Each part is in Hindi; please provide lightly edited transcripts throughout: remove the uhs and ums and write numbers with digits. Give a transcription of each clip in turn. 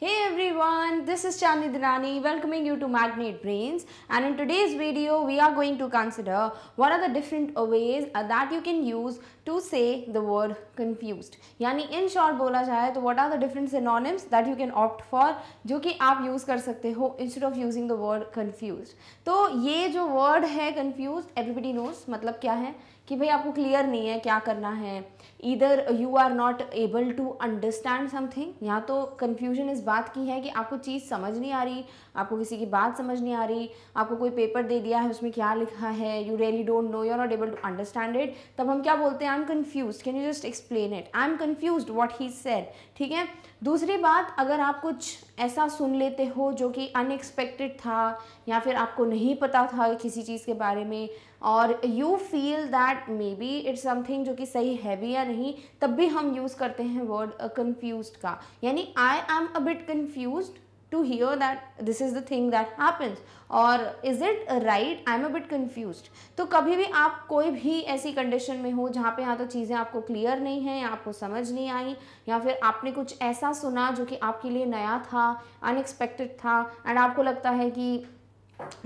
Hey everyone, this is Chandni Dhinani welcoming you to Magnate Brains, and in today's video we are going to consider what are the different ways that you can use to say the word confused. यानी in short बोला जाए तो what are the different synonyms that you can opt for जो कि आप use कर सकते हो instead of using the word confused. तो ये जो word है confused everybody knows मतलब क्या है कि भाई आपको क्लियर नहीं है क्या करना है, either you are not able to understand something, यहाँ तो कन्फ्यूजन इस बात की है कि आपको चीज़ समझ नहीं आ रही, आपको किसी की बात समझ नहीं आ रही, आपको कोई पेपर दे दिया है उसमें क्या लिखा है, you really don't know, you are not able to understand it, तब हम क्या बोलते हैं, I am confuse, can you just explain it, I am confuse what he said. ठीक है. दूसरी बात, अगर आप कुछ ऐसा सुन लेते हो जो कि अनएक्सपेक्टेड था या फिर आपको नहीं पता था किसी चीज़ के बारे में और you feel that may be it's something जो कि सही है भी या नहीं, तब भी हम यूज़ करते हैं वर्ड कन्फ्यूज्ड का. यानी I am a bit confused to hear that this is the thing that happens or is it right, I'm a bit confused. तो कभी भी आप कोई भी ऐसी कंडीशन में हो जहाँ पे या तो चीज़ें आपको क्लियर नहीं हैं या आपको समझ नहीं आई या फिर आपने कुछ ऐसा सुना जो कि आपके लिए नया था, अनएक्सपेक्टेड था एंड आपको लगता है कि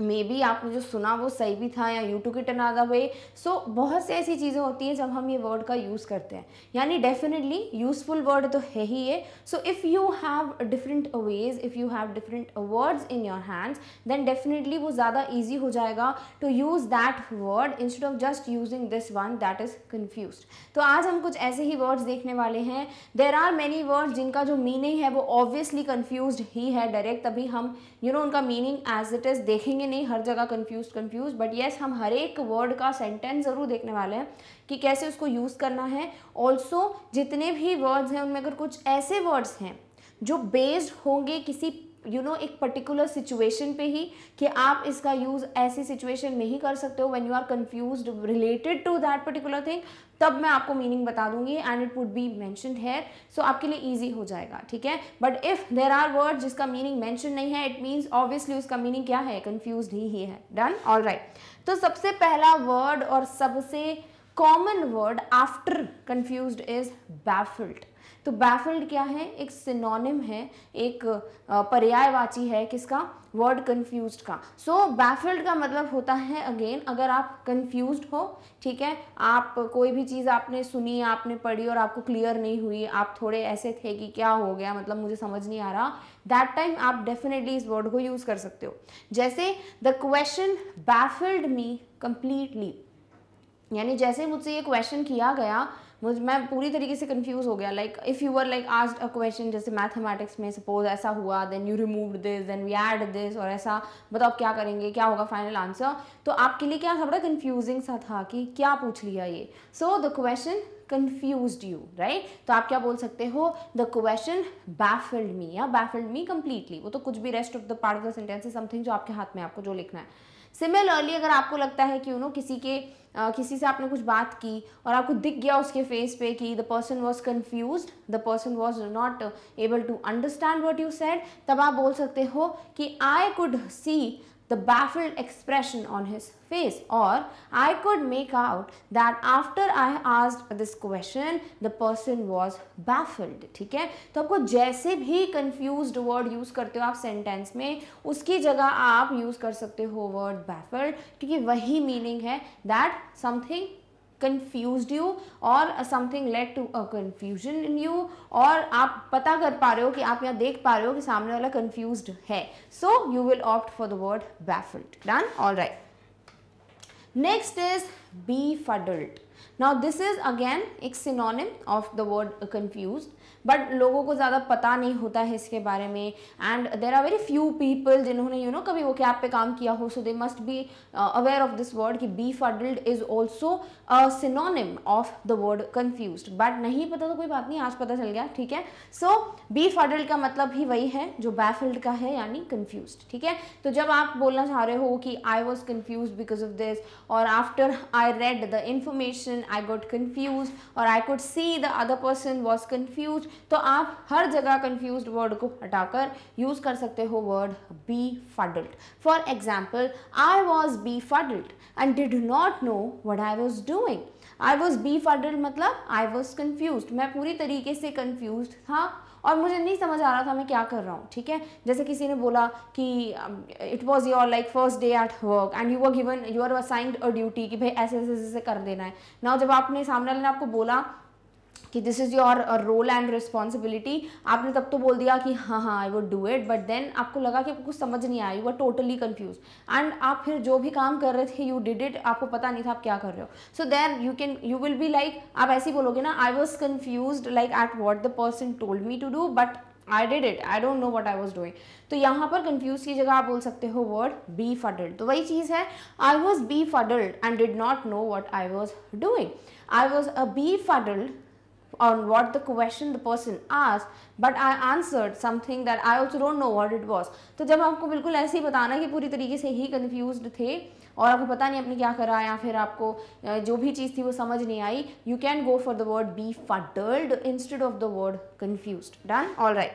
मे बी आपने जो सुना वो सही भी था या you to it another way. So बहुत सी ऐसी चीज़ें होती हैं जब हम ये वर्ड का यूज़ करते हैं, यानी डेफिनेटली यूजफुल वर्ड तो है ही ये. So if you have different ways, if you have different words in your hands, then definitely वो ज़्यादा ईजी हो जाएगा to use that word instead of just using this one that is confused. तो आज हम कुछ ऐसे ही वर्ड्स देखने वाले हैं. देर आर मैनी वर्ड्स जिनका जो मीनिंग है वो ऑब्वियसली कन्फ्यूज्ड ही है डायरेक्ट, तभी हम उनका मीनिंग एज इट इज़ देखेंगे नहीं हर जगह कंफ्यूज, बट येस हम हर एक वर्ड का सेंटेंस ज़रूर देखने वाले हैं कि कैसे उसको यूज़ करना है. ऑल्सो जितने भी वर्ड्स हैं उनमें अगर कुछ ऐसे वर्ड्स हैं जो बेस्ड होंगे किसी एक पर्टिकुलर सिचुएशन पे ही कि आप इसका यूज़ ऐसी सिचुएशन में ही कर सकते हो when you are confused related to that particular thing, तब मैं आपको मीनिंग बता दूंगी and it would be mentioned here, so आपके लिए इजी हो जाएगा. ठीक है. But if there are word जिसका मीनिंग मेंशन नहीं है, इट मीन्स ऑब्वियसली उसका मीनिंग क्या है, कंफ्यूज्ड ही है. डन. All right. तो सबसे पहला वर्ड और सबसे common word after confused is baffled. तो बैफल्ड क्या है, एक सिनोनिम है, एक पर्यायवाची है किसका, वर्ड कंफ्यूज्ड का. सो बैफल्ड का मतलब होता है अगेन अगर आप कंफ्यूज्ड हो, ठीक है, आप कोई भी चीज़ आपने सुनी, आपने पढ़ी और आपको क्लियर नहीं हुई, आप थोड़े ऐसे थे कि क्या हो गया, मतलब मुझे समझ नहीं आ रहा, दैट टाइम आप डेफिनेटली इस वर्ड को यूज़ कर सकते हो. जैसे the question baffled me completely, यानी जैसे मुझसे ये क्वेश्चन किया गया मैं पूरी तरीके से कंफ्यूज हो गया. Like if you were like asked a question, जैसे मैथमेटिक्स में सपोज ऐसा हुआ, then you removed this, then we add this, और ऐसा बताओ आप क्या करेंगे, क्या होगा फाइनल आंसर, तो आपके लिए क्या थोड़ा कंफ्यूजिंग सा था कि क्या पूछ लिया ये. So the question confused you, right? तो आप क्या बोल सकते हो, the question baffled me या baffled me completely. वो तो कुछ भी rest of the part of the sentence है, something जो आपके हाथ में, आपको जो लिखना है. सिमिलरली अगर आपको लगता है कि किसी से आपने कुछ बात की और आपको दिख गया उसके फेस पे कि the person was confused, the person was not able to understand what you said, तब आप बोल सकते हो कि I could see the baffled expression on his face, or I could make out that after I asked this question the person was baffled. ठीक है. तो आपको जैसे भी confused word यूज़ करते हो आप सेंटेंस में, उसकी जगह आप यूज़ कर सकते हो word baffled, क्योंकि वही मीनिंग है that something confused you or something led to a confusion in you, और आप पता कर पा रहे हो कि आप यहाँ देख पा रहे हो कि सामने वाला confused है, so you will opt for the word baffled. Done. All right. Next is befuddled. Now this is again एक synonym of the word confused, but लोगों को ज़्यादा पता नहीं होता है इसके बारे में, and there are very few people जिन्होंने कभी वो कैब पे काम किया हो, so they must be aware of this word कि befuddled is also a synonym of the word confused. But नहीं पता तो कोई बात नहीं, आज पता चल गया. ठीक है. सो befuddled का मतलब ही वही है जो baffled का है, यानी confused. ठीक है. तो जब आप बोलना चाह रहे हो कि I was confused because of this, और after I read the information I got confused, और I could see the other person was confused, तो आप हर जगह confused वर्ड को हटाकर यूज कर सकते हो word befuddled. For example, I was befuddled and did not know what I was doing. I was befuddled मतलब I was confused, मैं पूरी तरीके से confused था और मुझे नहीं समझ आ रहा था मैं क्या कर रहा हूँ, ठीक है। जैसे किसी ने बोला कि it was your like first day at work and you were given, you are assigned a duty कि भाई ऐसे ऐसे ऐसे कर देना है। नाउ जब आपने सामने वाले ने आपको बोला कि this is your role and responsibility, आपने तब तो बोल दिया कि हाँ हाँ I would do it, but then आपको लगा कि आपको कुछ समझ नहीं आया, you are totally confuse and आप फिर जो भी काम कर रहे थे यू डिड इट, आपको पता नहीं था आप क्या कर रहे हो। So then you will be like, आप ऐसे ही बोलोगे ना, I was confuse like at what the person told me to do but I did it, I don't know what I was doing. तो यहाँ पर कंफ्यूज की जगह आप बोल सकते हो वर्ड बी फडल्ड। तो वही चीज़ है, I was befuddled and did not know what I was doing. I was a befuddled on what the question the person asked, but I answered something that I also don't know what it was. तो जब आपको बिल्कुल ऐसे ही बताना कि पूरी तरीके से ही confused थे और आपको पता नहीं आपने क्या करा या फिर आपको जो भी चीज़ थी वो समझ नहीं आई, you can go for the word be fuddled instead of the word confused. Done? All right.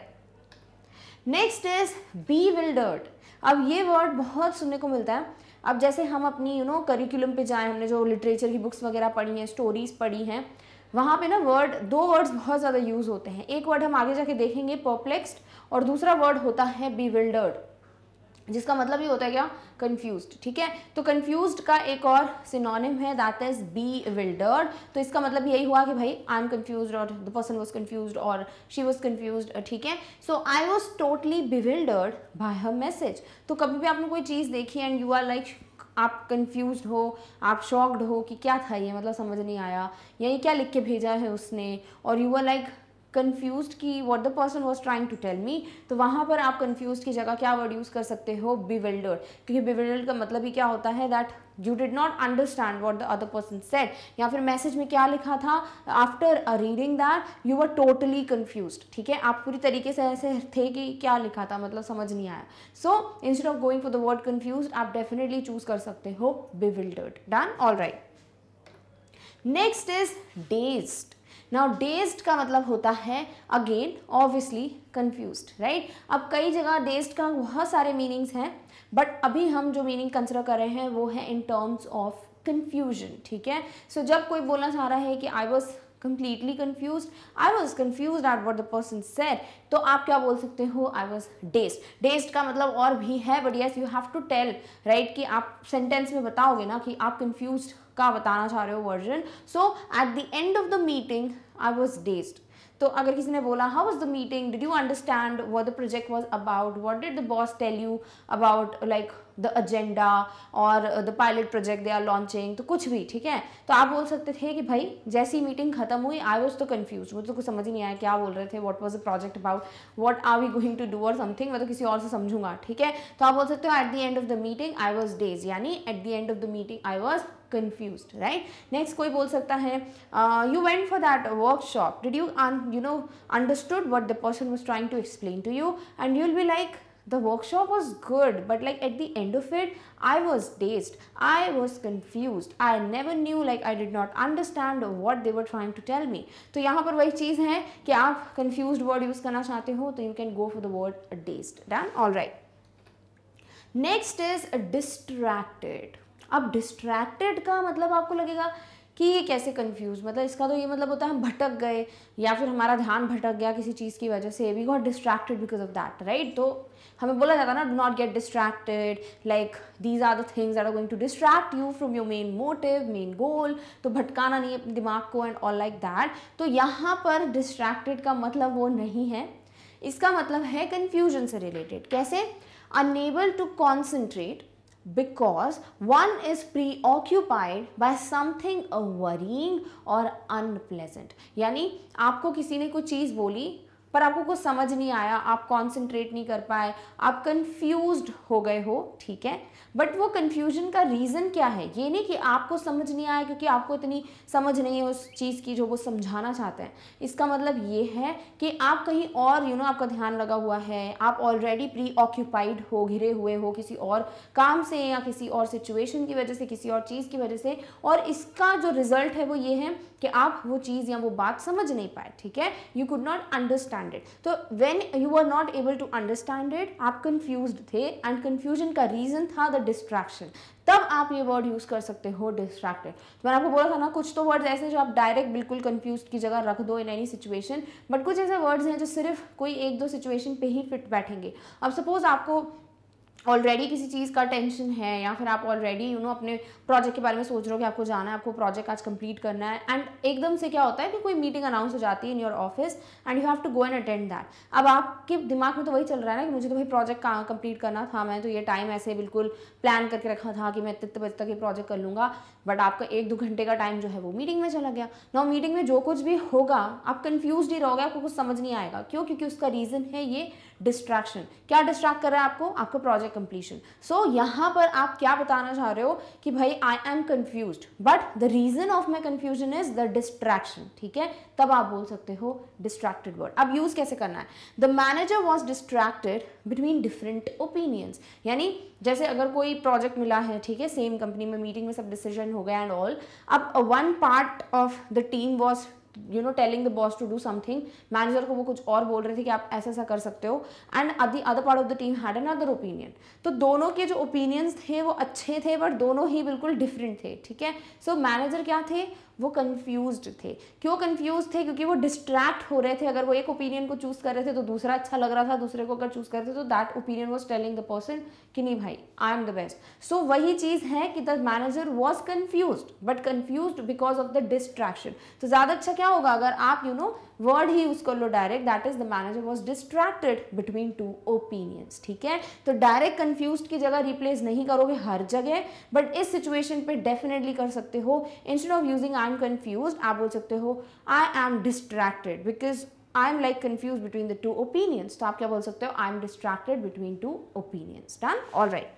Next is bewildered. अब ये वर्ड बहुत सुनने को मिलता है। अब जैसे हम अपनी करिकुलम पे जाएं, हमने जो लिटरेचर की बुक्स वगैरह पढ़ी हैं, स्टोरीज पढ़ी हैं, वहाँ पे ना दो वर्ड्स बहुत ज़्यादा यूज़ होते हैं। एक वर्ड हम आगे जाके देखेंगे परप्लेक्स्ड, और दूसरा वर्ड होता है bewildered, जिसका मतलब ये होता है क्या, कंफ्यूज्ड, ठीक है। तो कंफ्यूज्ड का एक और सिनोनिम है दैट इज bewildered। तो इसका मतलब यही हुआ कि भाई आई एम कंफ्यूज्ड और द पर्सन वाज कंफ्यूज्ड और शी वाज कंफ्यूज्ड, ठीक है। So I was totally bewildered by her message. तो कभी भी आपने कोई चीज़ देखी एंड यू आर लाइक, आप कंफ्यूज्ड हो, आप शॉक्ड हो कि क्या था ये, मतलब समझ नहीं आया, या ये क्या लिख के भेजा है उसने, और यू आर लाइक कन्फ्यूज्ड कि what the person was trying to tell me. तो वहाँ पर आप कन्फ्यूज्ड की जगह क्या वर्ड यूज़ कर सकते हो, bewildered, क्योंकि bewildered का मतलब ही क्या होता है that you did not understand what the other person said, या फिर मैसेज में क्या लिखा था, after reading that you were totally confused, ठीक है। आप पूरी तरीके से ऐसे थे कि क्या लिखा था, मतलब समझ नहीं आया। So instead of going for the word confused आप डेफिनेटली चूज कर सकते हो bewildered. Done? All right. Next is dazed. Now dazed का मतलब होता है अगेन ऑब्वियसली कंफ्यूज्ड, राइट। अब कई जगह डेज्ड का बहुत सारे मीनिंग्स हैं, बट अभी हम जो मीनिंग कंसिडर कर रहे हैं वो है इन टर्म्स ऑफ कंफ्यूजन, ठीक है। सो जब कोई बोलना चाह रहा है कि I was completely confused, I was confused at what the person said, तो आप क्या बोल सकते हो, I was dazed. Dazed का मतलब और भी है, but yes you have to tell, right, कि आप सेंटेंस में बताओगे ना कि आप confused का बताना चाह रहे हो version. So at the end of the meeting I was dazed। तो अगर किसी ने बोला how was the meeting, did you understand what the project was about, what did the boss tell you about like the agenda और the pilot project they are launching, तो कुछ भी, ठीक है। तो आप बोल सकते थे कि भाई जैसी मीटिंग खत्म हुई आई वाज तो कंफ्यूज, मुझे तो कुछ समझ ही नहीं आया क्या बोल रहे थे, what was the project about, what are we going to do और समथिंग, मैं तो किसी और से समझूंगा, ठीक है। तो आप बोल सकते हो at the end of the meeting I was dazed, यानी at the end of the meeting I was confused, right? Next कोई बोल सकता है you went for that workshop, did you understood what the person was trying to explain to you, and you'll be like the workshop was good but like at the end of it I was dazed, I was confused, I never knew, like I did not understand what they were trying to tell me। तो यहाँ पर वही चीज़ है कि आप confused word use करना चाहते हो तो you can go for the word dazed। Done? All right. Next is distracted। अब डिस्ट्रैक्टेड का मतलब आपको लगेगा कि ये कैसे कंफ्यूज, मतलब इसका तो ये मतलब होता है हम भटक गए या फिर हमारा ध्यान भटक गया किसी चीज़ की वजह से, we got distracted because of that, right. तो हमें बोला जाता है ना, do not get distracted, like these are the things that are going to distract you from your main motive, main goal. तो भटकाना नहीं अपने दिमाग को एंड ऑल लाइक दैट। तो यहाँ पर डिस्ट्रैक्टेड का मतलब वो नहीं है, इसका मतलब है कन्फ्यूजन से रिलेटेड। कैसे? Unable to concentrate because one is preoccupied by something worrying or unpleasant। यानी आपको किसी ने कुछ चीज़ बोली पर आपको कुछ समझ नहीं आया, आप कॉन्सेंट्रेट नहीं कर पाए, आप कंफ्यूज्ड हो गए हो, ठीक है। बट वो कंफ्यूजन का रीज़न क्या है, ये नहीं कि आपको समझ नहीं आया क्योंकि आपको इतनी समझ नहीं है उस चीज़ की जो वो समझाना चाहते हैं। इसका मतलब ये है कि आप कहीं और आपका ध्यान लगा हुआ है, आप ऑलरेडी प्री ऑक्यूपाइड हो, घिरे हुए हो किसी और काम से या किसी और सिचुएशन की वजह से, किसी और चीज़ की वजह से, और इसका जो रिजल्ट है वो ये है कि आप वो चीज़ या वो बात समझ नहीं पाए, ठीक है। You could not understand understand it. तो when you are not able to understand it, आप कंफ्यूज्ड थे एंड कंफ्यूजन का रीजन था द डिस्ट्रैक्शन, तब आप ये वर्ड यूज कर सकते हो डिस्ट्रैक्टेड। तो मैंने आपको बोला था ना, कुछ तो वर्ड्स ऐसे जो आप डायरेक्ट बिल्कुल कंफ्यूज की जगह रख दो इन एनी सिचुएशन, बट कुछ ऐसे वर्ड्स हैं जो सिर्फ कोई एक दो सिचुएशन पे ही फिट बैठेंगे। अब सपोज आपको ऑलरेडी किसी चीज़ का टेंशन है, या फिर आप ऑलरेडी अपने प्रोजेक्ट के बारे में सोच रहे हो कि आपको जाना है, आपको प्रोजेक्ट आज कंप्लीट करना है, एंड एकदम से क्या होता है कि कोई मीटिंग अनाउंस हो जाती है in your office and you have to go and attend that. अब आपके दिमाग में तो वही चल रहा है ना कि मुझे तो भाई प्रोजेक्ट कंप्लीट करना था, मैं तो ये टाइम ऐसे बिल्कुल प्लान करके रखा था कि मैं इतने बजे तक ये प्रोजेक्ट कर लूँगा, बट आपका 1-2 घंटे का टाइम जो है वो मीटिंग में चला गया। नाउ मीटिंग में जो कुछ भी होगा आप कंफ्यूज ही रहोगे, आपको कुछ समझ नहीं आएगा। क्यों? क्योंकि उसका रीजन है ये डिस्ट्रैक्शन। क्या डिस्ट्रैक्ट कर रहा है आपको? आपका प्रोजेक्ट कंप्लीशन। सो यहाँ पर आप क्या बताना चाह रहे हो कि भाई I am confused, but the reason of my confusion is the distraction. ठीक है, तब आप बोल सकते हो डिस्ट्रैक्टेड वर्ड। अब यूज कैसे करना है? The manager was distracted between different opinions, यानी जैसे अगर कोई प्रोजेक्ट मिला है, ठीक है, सेम कंपनी में मीटिंग में सब डिसीजन हो गया एंड ऑल, अब one part of the team was telling the boss to do something, manager को वो कुछ और बोल रहे थे कि आप ऐसा ऐसा कर सकते हो, and the other part of the team had another opinion. तो दोनों के जो ओपिनियंस थे वो अच्छे थे, बट दोनों ही बिल्कुल डिफरेंट थे। ठीक है, सो मैनेजर क्या थे? वो कंफ्यूज्ड थे। क्यों कंफ्यूज थे? क्योंकि वो डिस्ट्रैक्ट हो रहे थे। अगर वो एक ओपिनियन को चूज कर रहे थे तो दूसरा अच्छा लग रहा था, दूसरे को अगर चूज कर रहे थे तो that opinion was telling the person कि नहीं भाई आई एम द बेस्ट। सो वही चीज है कि the manager was confused, but confused because of the distraction. तो ज्यादा अच्छा क्या होगा अगर आप वर्ड ही यूज कर लो direct, that is the manager was distracted between two opinions. ठीक है, तो डायरेक्ट कंफ्यूज्ड की जगह रिप्लेस नहीं करोगे हर जगह, बट इस सिचुएशन पे डेफिनेटली कर सकते हो। Instead of using I am confused आप बोल सकते हो I M distracted because I am like confuse between the two opinions. तो आप क्या बोल सकते हो? I M distracted between two opinions. Done? Alright,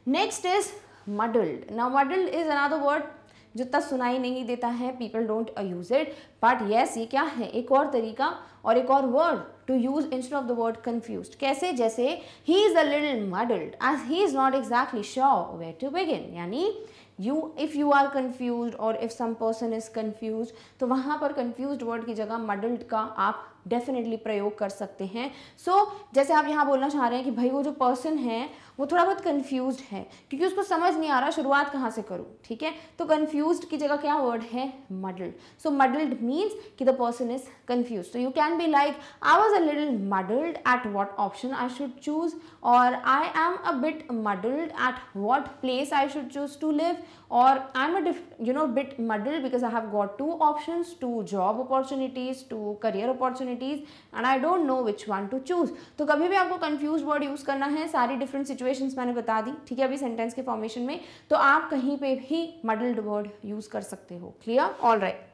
next is muddled. Now muddled is another word जो इतना सुनाई नहीं देता है, people don't use it, but yes ये क्या है? एक और तरीका और एक और word to use instead of the word confused. कैसे? जैसे he is a little muddled as he is not exactly sure where to begin, यानी if you are confused or if some person is confused, तो वहाँ पर confused word की जगह muddled का आप डेफिनेटली प्रयोग कर सकते हैं। सो जैसे आप यहाँ बोलना चाह रहे हैं कि भाई वो जो पर्सन है वो थोड़ा बहुत कंफ्यूज्ड है क्योंकि उसको समझ नहीं आ रहा शुरुआत कहाँ से करूँ। ठीक है, तो कंफ्यूज्ड की जगह क्या वर्ड है? मडल्ड। सो मडल्ड मीन्स कि द पर्सन इज कंफ्यूज्ड। तो you can be like I was a little muddled at what option I should choose, और I am a bit muddled at what place I should choose to live, or I'm a bit muddled because I have got 2 options, 2 job opportunities, 2 career opportunities and I don't know which one to choose। तो कभी भी आपको confused word यूज करना है, सारी different situations मैंने बता दी, ठीक है, अभी सेंटेंस के फॉर्मेशन में, तो आप कहीं पे भी muddled word यूज कर सकते हो। Clear? All right,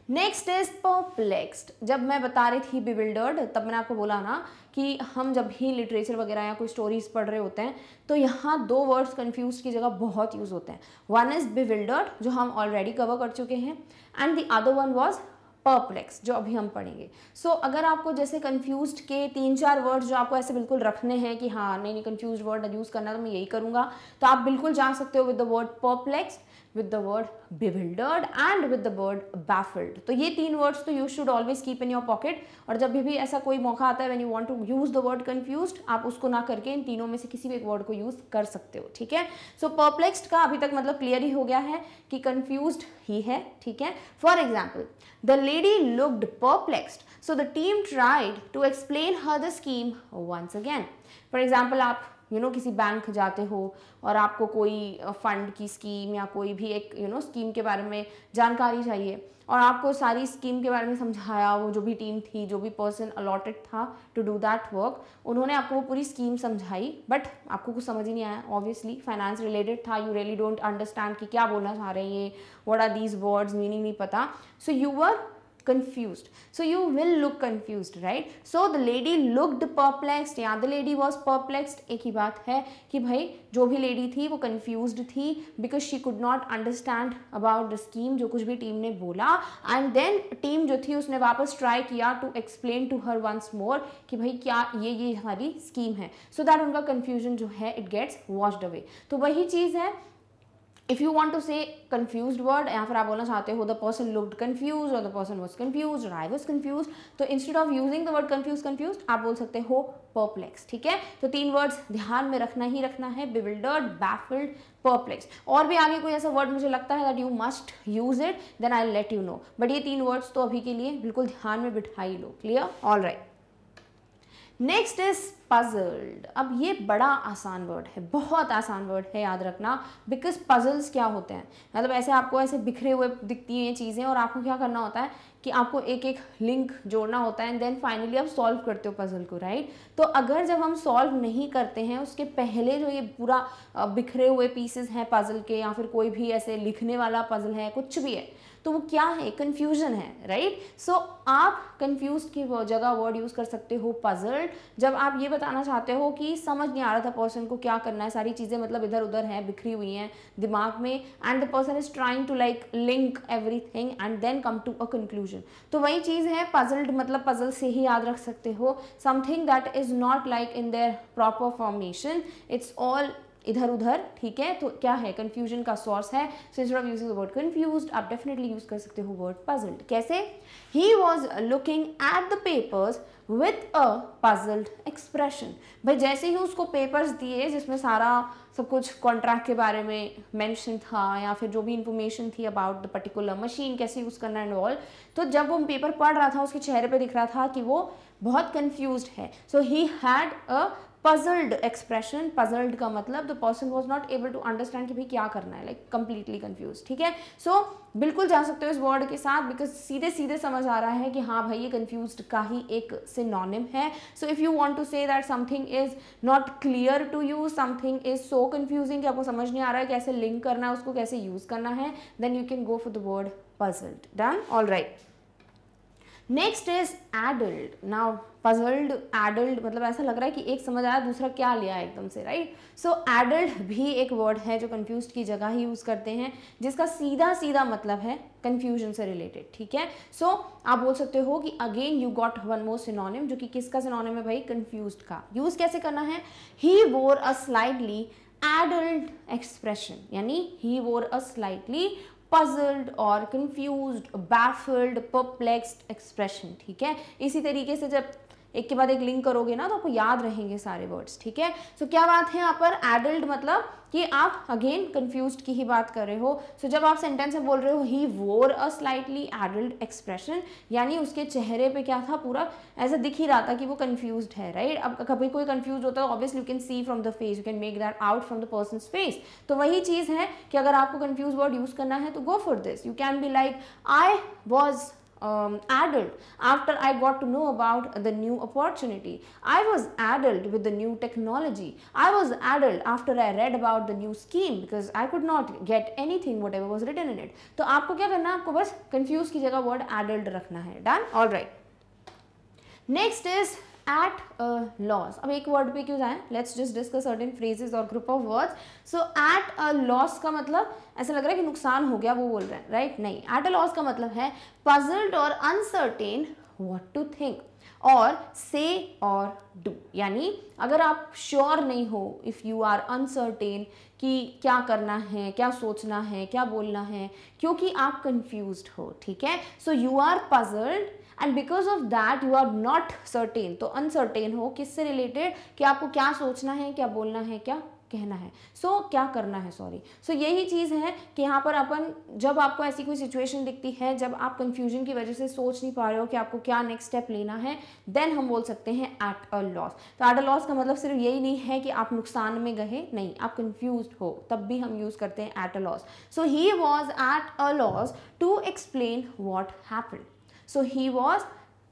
next is perplexed. जब मैं बता रही थी bewildered, तब मैंने आपको बोला ना कि हम जब भी लिटरेचर वगैरह या कोई स्टोरीज पढ़ रहे होते हैं तो यहाँ 2 वर्ड्स कंफ्यूज की जगह बहुत यूज होते हैं। वन इज bewildered जो हम ऑलरेडी कवर कर चुके हैं, and the other one was perplex जो अभी हम पढ़ेंगे। सो अगर आपको जैसे कंफ्यूज्ड के 3-4 वर्ड्स जो आपको ऐसे बिल्कुल रखने हैं कि हाँ नहीं कंफ्यूज वर्ड यूज करना तो मैं यही करूँगा, तो आप बिल्कुल जा सकते हो with the word perplexed, with the word bewildered and with the word baffled। तो ये 3 words तो you should always keep in your pocket, और जब भी ऐसा कोई मौका आता है when you want to use the word confused, आप उसको ना करके इन तीनों में से किसी भी एक वर्ड को यूज कर सकते हो। ठीक है, सो perplexed का अभी तक मतलब क्लियर ही हो गया है कि confused ही है। ठीक है, for example the lady looked perplexed so the team tried to explain her the scheme once again। For example आप किसी बैंक जाते हो और आपको कोई फंड की स्कीम या कोई भी एक स्कीम के बारे में जानकारी चाहिए, और आपको सारी स्कीम के बारे में समझाया, वो जो भी टीम थी, जो भी पर्सन अलॉटेड था टू डू दैट वर्क, उन्होंने आपको वो पूरी स्कीम समझाई, बट आपको कुछ समझ ही नहीं आया। ऑब्वियसली फाइनेंस रिलेटेड था, यू रियली डोंट अंडरस्टैंड कि क्या बोलना चाह रहे हैं ये, what are these words, meaning नहीं पता, so you were confused, so you will look confused, right? So the lady looked perplexed या the lady was perplexed, एक ही बात है कि भाई जो भी लेडी थी वो confused थी because she could not understand about the scheme, जो कुछ भी टीम ने बोला, and then टीम जो थी उसने वापस ट्राई किया to explain to her once more कि भाई क्या ये हमारी स्कीम है, so that उनका confusion जो है it gets washed away। तो वही चीज़ है इफ़ यू वॉन्ट टू से कन्फ्यूज वर्ड, या फिर आप बोलना चाहते हो द पर्सन लुक्ड कन्फ्यूज और द पर्सन वॉज कन्फ्यूज और आई वॉज कन्फ्यूज, तो instead of using the word confuse आप बोल सकते हो परप्लेक्स, ठीक है। तो 3 वर्ड्स ध्यान में रखना ही रखना है, बिविल्डर्ड, बैफल्ड, परप्लेक्स। और भी आगे कोई ऐसा वर्ड मुझे लगता है that you must use it, then I let you know, but ये 3 वर्ड्स तो अभी के लिए बिल्कुल ध्यान में बिठा ही लो। Clear? All right. Next is puzzled. अब ये बड़ा आसान वर्ड है, बहुत आसान वर्ड है, याद रखना, बिकॉज पजल्स क्या होते हैं, मतलब ऐसे आपको ऐसे बिखरे हुए दिखती हैं ये चीज़ें और आपको क्या करना होता है कि आपको एक एक लिंक जोड़ना होता है एंड देन फाइनली आप सॉल्व करते हो पजल को, राइट। तो अगर जब हम सॉल्व नहीं करते हैं उसके पहले जो ये पूरा बिखरे हुए पीसेस हैं पजल के, या फिर कोई भी ऐसे लिखने वाला पजल है, कुछ भी है, तो वो क्या है, कन्फ्यूजन है, राइट। सो आप कन्फ्यूज की जगह वर्ड यूज़ कर सकते हो पजल्ड, जब आप ये बताना चाहते हो कि समझ नहीं आ रहा था पर्सन को क्या करना है, सारी चीज़ें मतलब इधर उधर हैं, बिखरी हुई हैं दिमाग में, and the person is trying to like link everything and then come to a conclusion. तो वही चीज़ है पजल्ड, मतलब पजल से ही याद रख सकते हो, something that is not like in their proper formation, it's all इधर उधर, ठीक है। तो क्या है, कंफ्यूजन का सोर्स है। So instead of using the word confused आप डेफिनेटली यूज कर सकते हो वर्ड पजल्ड। कैसे? He was looking at the papers with a puzzled expression. भाई जैसे ही उसको पेपर्स दिए जिसमें सारा सब कुछ कॉन्ट्रैक्ट के बारे में मेंशन था, या फिर जो भी इंफॉर्मेशन थी अबाउट द पर्टिकुलर मशीन कैसे यूज़ करना एंड ऑल, तो जब वो पेपर पढ़ रहा था उसके चेहरे पे दिख रहा था कि वो बहुत कंफ्यूज्ड है। So he had a puzzled expression, puzzled का मतलब the person was not able to understand कि भाई क्या करना है, like completely confused, ठीक है। so बिल्कुल जा सकते हो इस वर्ड के साथ, बिकॉज सीधे सीधे समझ आ रहा है कि हाँ भाई ये confused का ही एक सिनोनिम है। so if you want to say that something is not clear to you, something is so confusing कि आपको समझ नहीं आ रहा है कैसे लिंक करना है, उसको कैसे यूज करना है, then you can go for the word puzzled. Done? All right. Next is adult. Now puzzled adult मतलब ऐसा लग रहा है कि एक समझ आया दूसरा क्या लिया एकदम से, राइट। सो एडल्ट भी एक वर्ड है जो कंफ्यूज की जगह ही यूज़ करते हैं, जिसका सीधा सीधा मतलब है कंफ्यूजन से रिलेटेड, ठीक है। सो आप बोल सकते हो कि again you got one more synonym, जो कि किसका सिनोनिम है भाई, कंफ्यूज्ड का। यूज़ कैसे करना है, ही वोर अ स्लाइटली एडल्ट एक्सप्रेशन, यानी ही वोर अ स्लाइटली puzzled और confused, baffled, perplexed expression, ठीक है। इसी तरीके से जब एक के बाद एक लिंक करोगे ना तो आपको याद रहेंगे सारे वर्ड्स, ठीक है। सो क्या बात है यहाँ पर, एडल्ट मतलब कि आप अगेन कंफ्यूज्ड की ही बात कर रहे हो। सो जब आप सेंटेंस में बोल रहे हो ही वोर अ स्लाइटली एडल्ट एक्सप्रेशन, यानी उसके चेहरे पे क्या था, पूरा ऐसा दिख ही रहा था कि वो कंफ्यूज्ड है, राइट। अब कभी कोई कंफ्यूज होता है obviously you can see from the face, you can make that out from the persons face. तो वही चीज़ है कि अगर आपको कंफ्यूज वर्ड यूज करना है तो go for this. You can be like I was adult after I got to know about the new opportunity. I was adult with the new technology. I was adult after I read about the new scheme because I could not get anything whatever was written in it. तो आपको क्या करना है, आपको बस confuse की जगह word adult रखना है। Done? All right. Next is at a loss. अब एक वर्ड पे क्यों जाएं, let's just discuss certain phrases और group of words. So at a loss का मतलब ऐसा लग रहा है कि नुकसान हो गया वो बोल रहे हैं, राइट। नहीं, एट अ लॉस का मतलब है पजल्ड और अनसर्टेन व्हाट टू थिंक और से और डू, यानी अगर आप श्योर नहीं हो, इफ़ यू आर अनसर्टेन कि क्या करना है, क्या सोचना है, क्या बोलना है, क्योंकि आप कंफ्यूज्ड हो, ठीक है। So you are puzzled and because of that you are not certain, तो अनसर्टेन हो किससे रिलेटेड, कि आपको क्या सोचना है, क्या बोलना है, क्या कहना है, क्या करना है, सॉरी। यही चीज़ है कि यहाँ पर अपन जब आपको ऐसी कोई सिचुएशन दिखती है जब आप कंफ्यूजन की वजह से सोच नहीं पा रहे हो कि आपको क्या नेक्स्ट स्टेप लेना है, देन हम बोल सकते हैं एट अ लॉस। तो एट अ लॉस का मतलब सिर्फ यही नहीं है कि आप नुकसान में गए, नहीं, आप कंफ्यूज्ड हो तब भी हम यूज़ करते हैं at a loss. So he was at a loss to explain what happened. So he was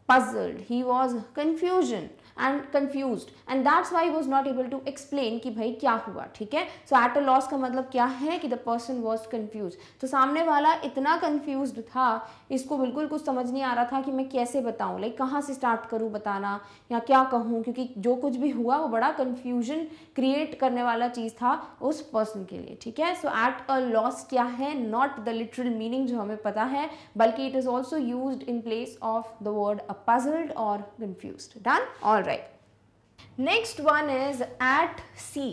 puzzled, he was confused and that's why he was not able to explain कि भाई क्या हुआ, ठीक है। So at a loss का मतलब क्या है कि the person was confused, तो सामने वाला इतना confused था, इसको बिल्कुल कुछ समझ नहीं आ रहा था कि मैं कैसे बताऊँ, लाइक कहाँ से स्टार्ट करूँ बताना या क्या कहूँ, क्योंकि जो कुछ भी हुआ वो बड़ा confusion क्रिएट करने वाला चीज़ था उस पर्सन के लिए, ठीक है। सो एट अ लॉस क्या है, नॉट द लिटरल मीनिंग जो हमें पता है, बल्कि it is also used in place of the word a puzzled और confused. Done? All right. Next one is at sea.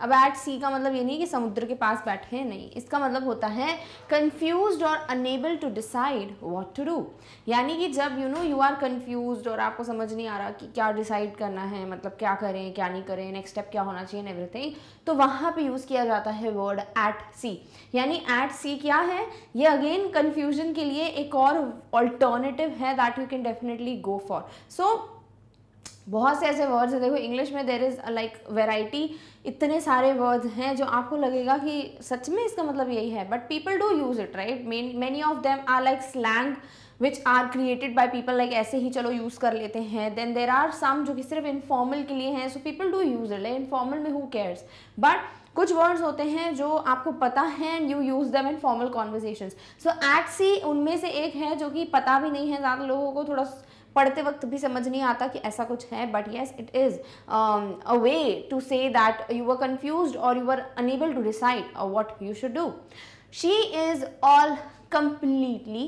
अब एट सी का मतलब ये नहीं कि समुद्र के पास बैठे हैं, नहीं, इसका मतलब होता है कंफ्यूज्ड और unable to decide what to do. यानी कि जब यू आर कंफ्यूज्ड और आपको समझ नहीं आ रहा कि क्या डिसाइड करना है, मतलब क्या करें क्या नहीं करें, नेक्स्ट स्टेप क्या होना चाहिए एवरीथिंग, तो वहाँ पे यूज़ किया जाता है वर्ड एट सी। यानी एट सी क्या है, ये अगेन कन्फ्यूजन के लिए एक और ऑल्टरनेटिव है that you can definitely go for. So बहुत से ऐसे वर्ड्स हैं, देखो इंग्लिश में देयर इज़ लाइक वेराइटी, इतने सारे वर्ड्स हैं जो आपको लगेगा कि सच में इसका मतलब यही है, but people do use it, right. Many of them are like slang which are created by people, like ऐसे ही चलो यूज़ कर लेते हैं। देन देर आर सम जो कि सिर्फ इनफॉर्मल के लिए हैं, so people do use it, like informal में हु केयर्स, बट कुछ वर्ड्स होते हैं जो आपको पता है and you use them in formal conversations. So at sea उनमें से एक है जो कि पता भी नहीं है ज़्यादा लोगों को, थोड़ा पढ़ते वक्त भी समझ नहीं आता कि ऐसा कुछ है, but yes it is a way to say that you are confused और you are unable to decide what you should do. She is all completely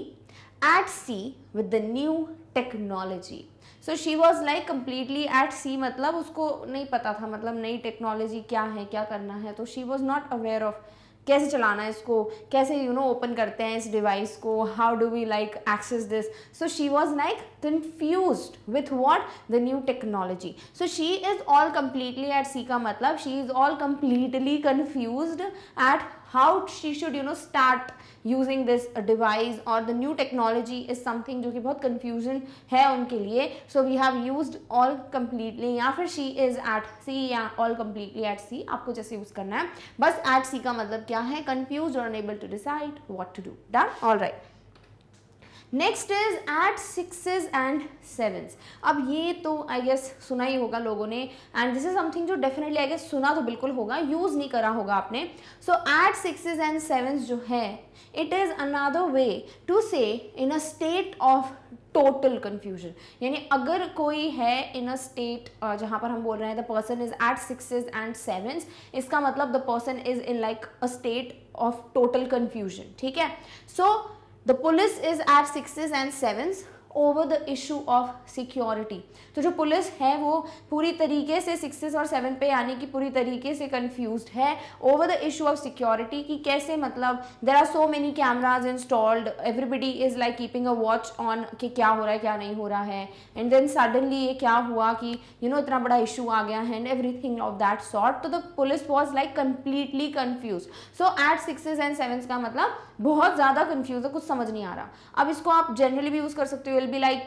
at sea with the new technology. So she was like completely at sea, मतलब उसको नहीं पता था मतलब नई टेक्नोलॉजी क्या है, क्या करना है, तो she was not aware of कैसे चलाना है इसको, कैसे ओपन करते हैं इस डिवाइस को, how do we like access this. So she was like confused with what the new technology. So she is all completely at sea का मतलब she is all completely confused at how she should start using this device, और the new technology is something जो कि बहुत कन्फ्यूजन है उनके लिए। So we have used all completely, या फिर शी इज एट सी या ऑल कम्प्लीटली एट सी, आपको जैसे यूज करना है। बस एट सी का मतलब क्या है, कन्फ्यूज और unable to decide what to do. Done, all right. Next is at sixes and sevens. अब ये तो आई गेस सुना ही होगा लोगों ने, एंड दिस इज समथिंग जो डेफिनेटली आई गेस सुना तो बिल्कुल होगा, यूज नहीं करा होगा आपने। So at sixes and sevens जो है, it is another way to say in a state of total confusion. यानी अगर कोई है इन अ स्टेट जहाँ पर हम बोल रहे हैं the person is at sixes and sevens, इसका मतलब the person is in like a state of total confusion, ठीक है। सो the police is at sixes and sevens over the issue of security। तो जो पुलिस है वो पूरी तरीके से सिक्सेस और सेवन पे यानी कि पूरी तरीके से कंफ्यूज्ड है over the issue of security, कि कैसे मतलब there are so many cameras installed, everybody is like keeping a watch on कि क्या हो रहा है क्या नहीं हो रहा है, एंड देन सडनली ये क्या हुआ कि इतना बड़ा इशू आ गया है and everything of that sort. तो the police was like completely confused. So at sixes and sevens का मतलब बहुत ज़्यादा कन्फ्यूज है, कुछ समझ नहीं आ रहा। अब इसको आप जनरली भी यूज़ कर सकते हो, will be like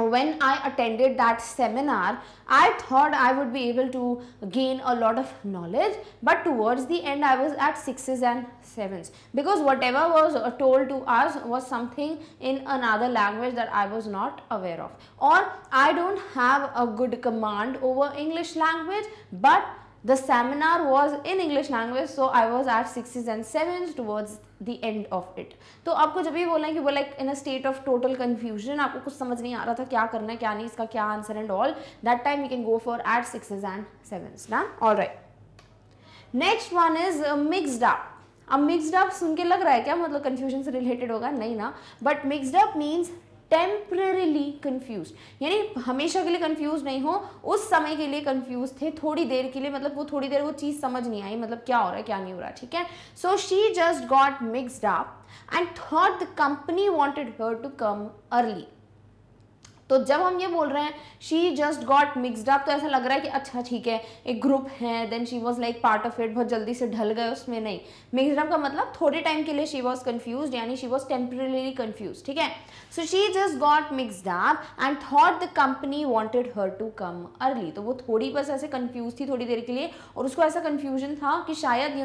when I attended that seminar, I thought I would be able to gain a lot of knowledge, but towards the end I was at sixes and sevens because whatever was told to us was something in another language that I was not aware of, or I don't have a good command over English language, but the seminar was in English language, so I was at sixes and sevens towards the end of it। तो आपको जब भी बोलना है कि वो like in a state of total confusion, आपको कुछ समझ नहीं आ रहा था क्या करना है क्या नहीं, इसका क्या answer and all, that time you can go for at sixes and sevens. ना, all right. Next one is mixed up. अब मिक्स्ड अप सुन के लग रहा है क्या मतलब कन्फ्यूजन से रिलेटेड होगा, नहीं ना, but mixed up means temporarily confuse, यानी हमेशा के लिए कन्फ्यूज नहीं हो, उस समय के लिए कन्फ्यूज थे, थोड़ी देर के लिए, मतलब वो थोड़ी देर वो चीज़ समझ नहीं आई मतलब क्या हो रहा है क्या नहीं हो रहा, ठीक है। So she just got mixed up and thought the company wanted her to come early. तो जब हम ये बोल रहे हैं she just got mixed up, तो ऐसा लग रहा है कि अच्छा ठीक है एक ग्रुप है, then she was like part of it, बहुत जल्दी से ढल गए उसमें, नहीं। मिक्स्ड अप का मतलब थोड़े टाइम के लिए शी वॉज कन्फ्यूज, यानी शी वॉज टेम्पररीली कन्फ्यूज, ठीक है। So she just got mixed up and thought the company wanted her to come early. तो वो थोड़ी बस ऐसे कन्फ्यूज थी थोड़ी देर के लिए, और उसको ऐसा कन्फ्यूजन था कि शायद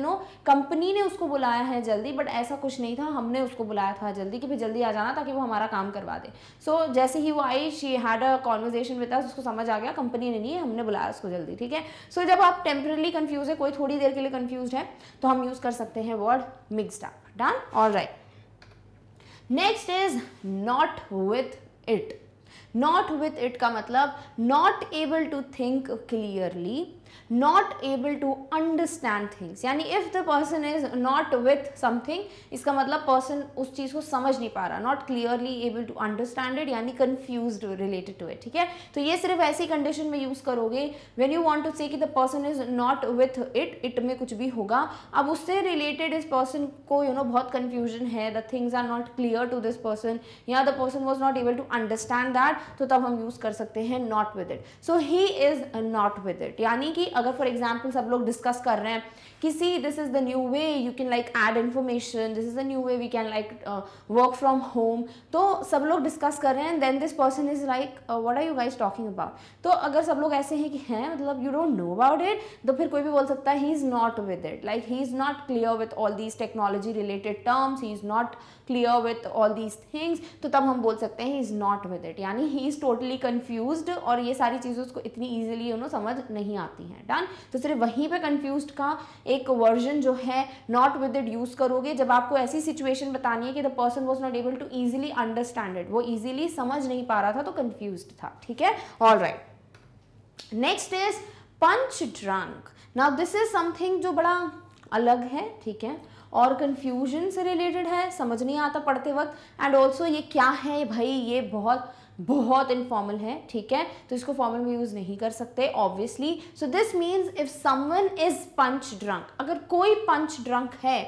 कंपनी ने उसको बुलाया है जल्दी, बट ऐसा कुछ नहीं था, हमने उसको बुलाया था जल्दी कि भाई जल्दी आ जाना ताकि वो हमारा काम करवा दे। सो जैसे ही वो आई, she had a conversation with us, उसको समझ आ गया कंपनी ने नहीं है, हमने बुलाया उसको जल्दी, ठीक है। सो जब आप टेम्पररी कंफ्यूज है, कोई थोड़ी देर के लिए कंफ्यूज है, तो हम यूज कर सकते हैं word mixed up. Done, all right. Next is not with it. Not with it का मतलब not able to think clearly, not able to understand things, यानी if the person is not with something, इसका मतलब पर्सन उस चीज को समझ नहीं पा रहा, not clearly able to understand it, यानी कंफ्यूज्ड रिलेटेड टू इट, ठीक है। तो ये सिर्फ ऐसी कंडीशन में यूज करोगे व्हेन यू वांट टू से कि the person is not with it, it में कुछ भी होगा, अब उससे रिलेटेड इस पर्सन को बहुत कंफ्यूजन है, the things are not clear to this person, या the person was not able to understand that, तो तब हम यूज कर सकते हैं not with it. So he is not with it, यानी कि अगर फॉर एग्जाम्पल सब लोग डिस्कस कर रहे हैं कि see this is the new way you can like add information, this is the new way we can like work from home, तो सब लोग डिस्कस कर रहे हैं, then this person is like what are you guys talking about. तो अगर सब लोग ऐसे हैं कि हैं मतलब you don't know about it, तो फिर कोई भी बोल सकता है he is not with it, like he is not clear with all these technology related terms, he is not clear with all these things, तो तब हम बोल सकते हैं ही इज नॉट विद इट, यानी ही इज टोटली कंफ्यूज्ड और ये सारी चीज़ें उसको इतनी ईजिली समझ नहीं आती हैं। डन। तो सिर्फ वहीं पे कंफ्यूज्ड का एक वर्जन जो है नॉट विद इट यूज करोगे जब आपको ऐसी सिचुएशन बतानी है कि the person was not able to easily understand it, वो ईजिली समझ नहीं पा रहा था तो कंफ्यूज्ड था, ठीक है। All right, next is punch drunk. Now this is something जो बड़ा अलग है, ठीक है, और कंफ्यूजन से रिलेटेड है, समझ नहीं आता पढ़ते वक्त, एंड ऑल्सो ये क्या है भाई, ये बहुत इनफॉर्मल है, ठीक है, तो इसको फॉर्मल में यूज नहीं कर सकते obviously. So this means if someone is punch drunk, अगर कोई पंच ड्रंक है,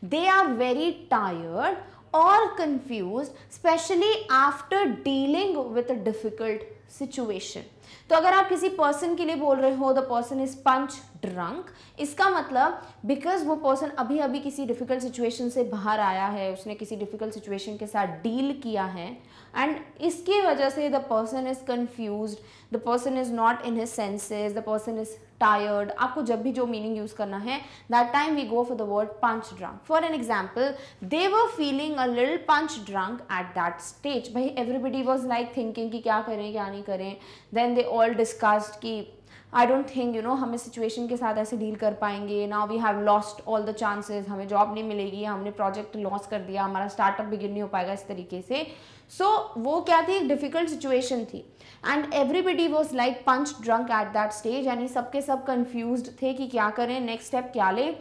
दे आर वेरी टायर्ड और confused specially after dealing with a difficult situation. तो अगर आप किसी पर्सन के लिए बोल रहे हो the person is punch drunk, इसका मतलब बिकॉज वो पर्सन अभी अभी किसी डिफिकल्ट सिचुएशन से बाहर आया है, उसने किसी डिफिकल्ट सिचुएशन के साथ डील किया है, एंड इसकी वजह से the person is confused, the person is not in his senses, the person is tired. आपको जब भी जो मीनिंग यूज करना है that time we go for the word punch drunk. For an example, they were feeling a little punch drunk at that stage. भाई एवरीबडी वॉज लाइक थिंकिंग कि क्या करें क्या नहीं करें, देन दे ऑल डिस्कस्ड कि आई डोंट थिंक हम इस सिचुएशन के साथ ऐसे डील कर पाएंगे, now we have lost all the chances, हमें जॉब नहीं मिलेगी, हमने प्रोजेक्ट लॉस कर दिया, हमारा स्टार्टअप बिगिन नहीं हो पाएगा इस तरीके से। सो वो क्या थी, एक डिफिकल्ट सिचुएशन थी, and everybody was like punch drunk at that stage, यानी सबके सब कंफ्यूज्ड थे कि क्या करें, नेक्स्ट स्टेप क्या ले,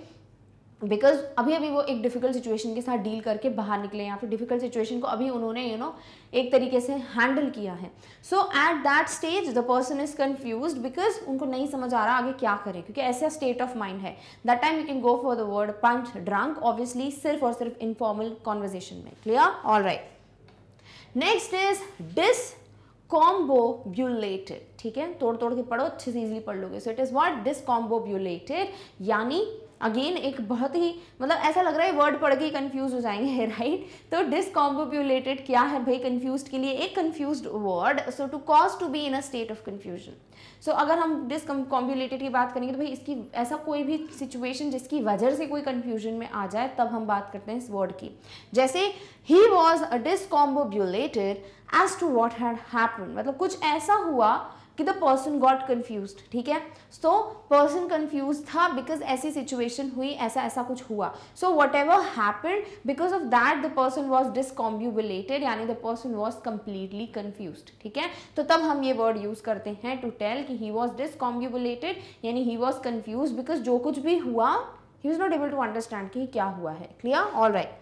बिकॉज अभी अभी वो एक डिफिकल्ट सिचुएशन के साथ डील करके बाहर निकले, या फिर डिफिकल्ट सिचुएशन को अभी उन्होंने एक तरीके से हैंडल किया है। So at that stage the person is confused because उनको नहीं समझ आ रहा आगे क्या करें, क्योंकि ऐसा स्टेट ऑफ माइंड है। That time you can go for the word punch drunk, obviously सिर्फ और सिर्फ इनफॉर्मल कॉन्वर्जेशन में। Clear? All right, next is discombobulated. ठीक है, तोड़ तोड़ के पढ़ो, अच्छे से इजीली पढ़ लोगे। सो इट इज व्हाट, डिसकॉम्बोब्यूलेटेड, यानी अगेन एक बहुत ही मतलब ऐसा लग रहा है वर्ड पढ़ के कंफ्यूज हो जाएंगे, राइट। तो डिसकॉम्बोब्यूलेटेड क्या है भाई, कंफ्यूज्ड के लिए एक confused word. So to cause to be in a state of confusion. So अगर हम डिसकॉम्बोब्यूलेटेड की बात करेंगे तो भाई इसकी ऐसा कोई भी सिचुएशन जिसकी वजह से कोई कंफ्यूजन में आ जाए तब हम बात करते हैं इस वर्ड की। जैसे he was discombobulated as to what had happened, मतलब कुछ ऐसा हुआ कि द पर्सन गॉट कन्फ्यूज्ड। ठीक है, सो पर्सन कन्फ्यूज था बिकॉज ऐसी सिचुएशन हुई, ऐसा ऐसा कुछ हुआ। So whatever happened because of that the person was discombobulated, यानी the person was completely confused. ठीक है, तो तब हम ये वर्ड यूज करते हैं टू टेल कि ही वॉज डिसकॉम्बोब्यूलेटेड, यानी ही वॉज कन्फ्यूज्ड बिकॉज जो कुछ भी हुआ he was not able to understand कि क्या हुआ है। Clear? All right,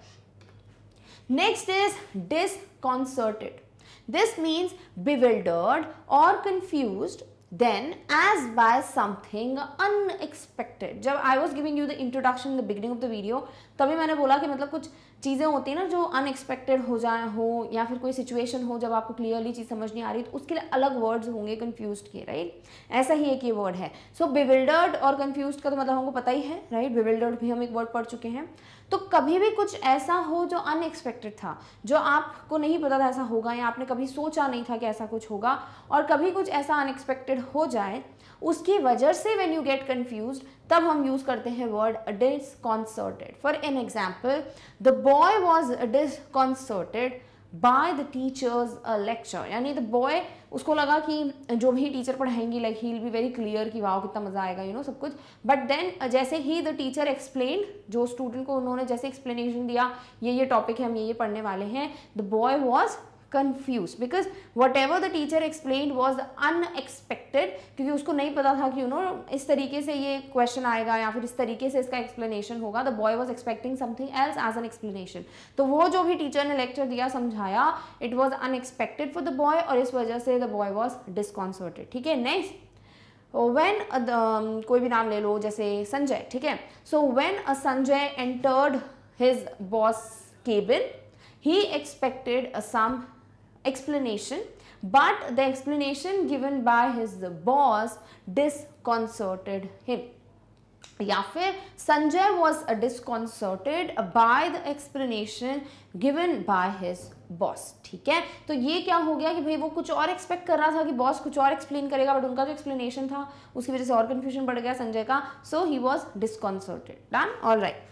next is disconcerted. This means bewildered or confused then as by something unexpected. जब I was giving you the introduction in the beginning of the video, तभी मैंने बोला कि मतलब कुछ चीज़ें होती हैं ना जो अनएक्सपेक्टेड हो जाए हो, या फिर कोई सिचुएशन हो जब आपको क्लियरली चीज़ समझ नहीं आ रही, तो उसके लिए अलग वर्ड्स होंगे कंफ्यूज्ड के, राइट। ऐसा ही एक ये वर्ड है। सो बिविल्डर्ड और कंफ्यूज्ड का तो मतलब हमको पता ही है, राइट। बिविल्डर्ड भी हम एक वर्ड पढ़ चुके हैं। तो कभी भी कुछ ऐसा हो जो अनएक्सपेक्टेड था, जो आपको नहीं पता था ऐसा होगा, या आपने कभी सोचा नहीं था कि ऐसा कुछ होगा, और कभी कुछ ऐसा अनएक्सपेक्टेड हो जाए उसकी वजह से व्हेन यू गेट कंफ्यूज्ड, तब हम यूज करते हैं word disconcerted. For an example, the boy was disconcerted by the teacher's lecture, यानी द बॉय, उसको लगा कि जो भी टीचर पढ़ाएंगी like he will be very clear कि वाओ कितना मजा आएगा, सब कुछ। बट देन जैसे ही द टीचर एक्सप्लेन, जो स्टूडेंट को उन्होंने जैसे एक्सप्लेनेशन दिया, ये टॉपिक है, हम ये पढ़ने वाले हैं, the boy was confused because whatever the teacher explained was unexpected, क्योंकि उसको नहीं पता था कि इस तरीके से ये क्वेश्चन आएगा या फिर इस तरीके से इसका एक्सप्लेनेशन होगा. The boy was expecting something else as an explanation. तो वो जो भी टीचर ने लेक्चर दिया, समझाया, it was unexpected for the boy और इस वजह से द बॉय वॉज डिस्कॉन्सर्टेड. ठीक है. नेक्स्ट, when कोई भी नाम ले लो, जैसे संजय. ठीक है. सो when a Sanjay entered his boss cabin, he expected some explanation, but the explanation given by his boss disconcerted him. या फिर Sanjay was disconcerted by the explanation given by his boss. ठीक है. तो ये क्या हो गया कि भाई वो कुछ और एक्सपेक्ट कर रहा था कि बॉस कुछ और एक्सप्लेन करेगा, बट उनका जो एक्सप्लेनेशन था उसकी वजह से और कंफ्यूजन बढ़ गया संजय का. So he was disconcerted. Done. All right.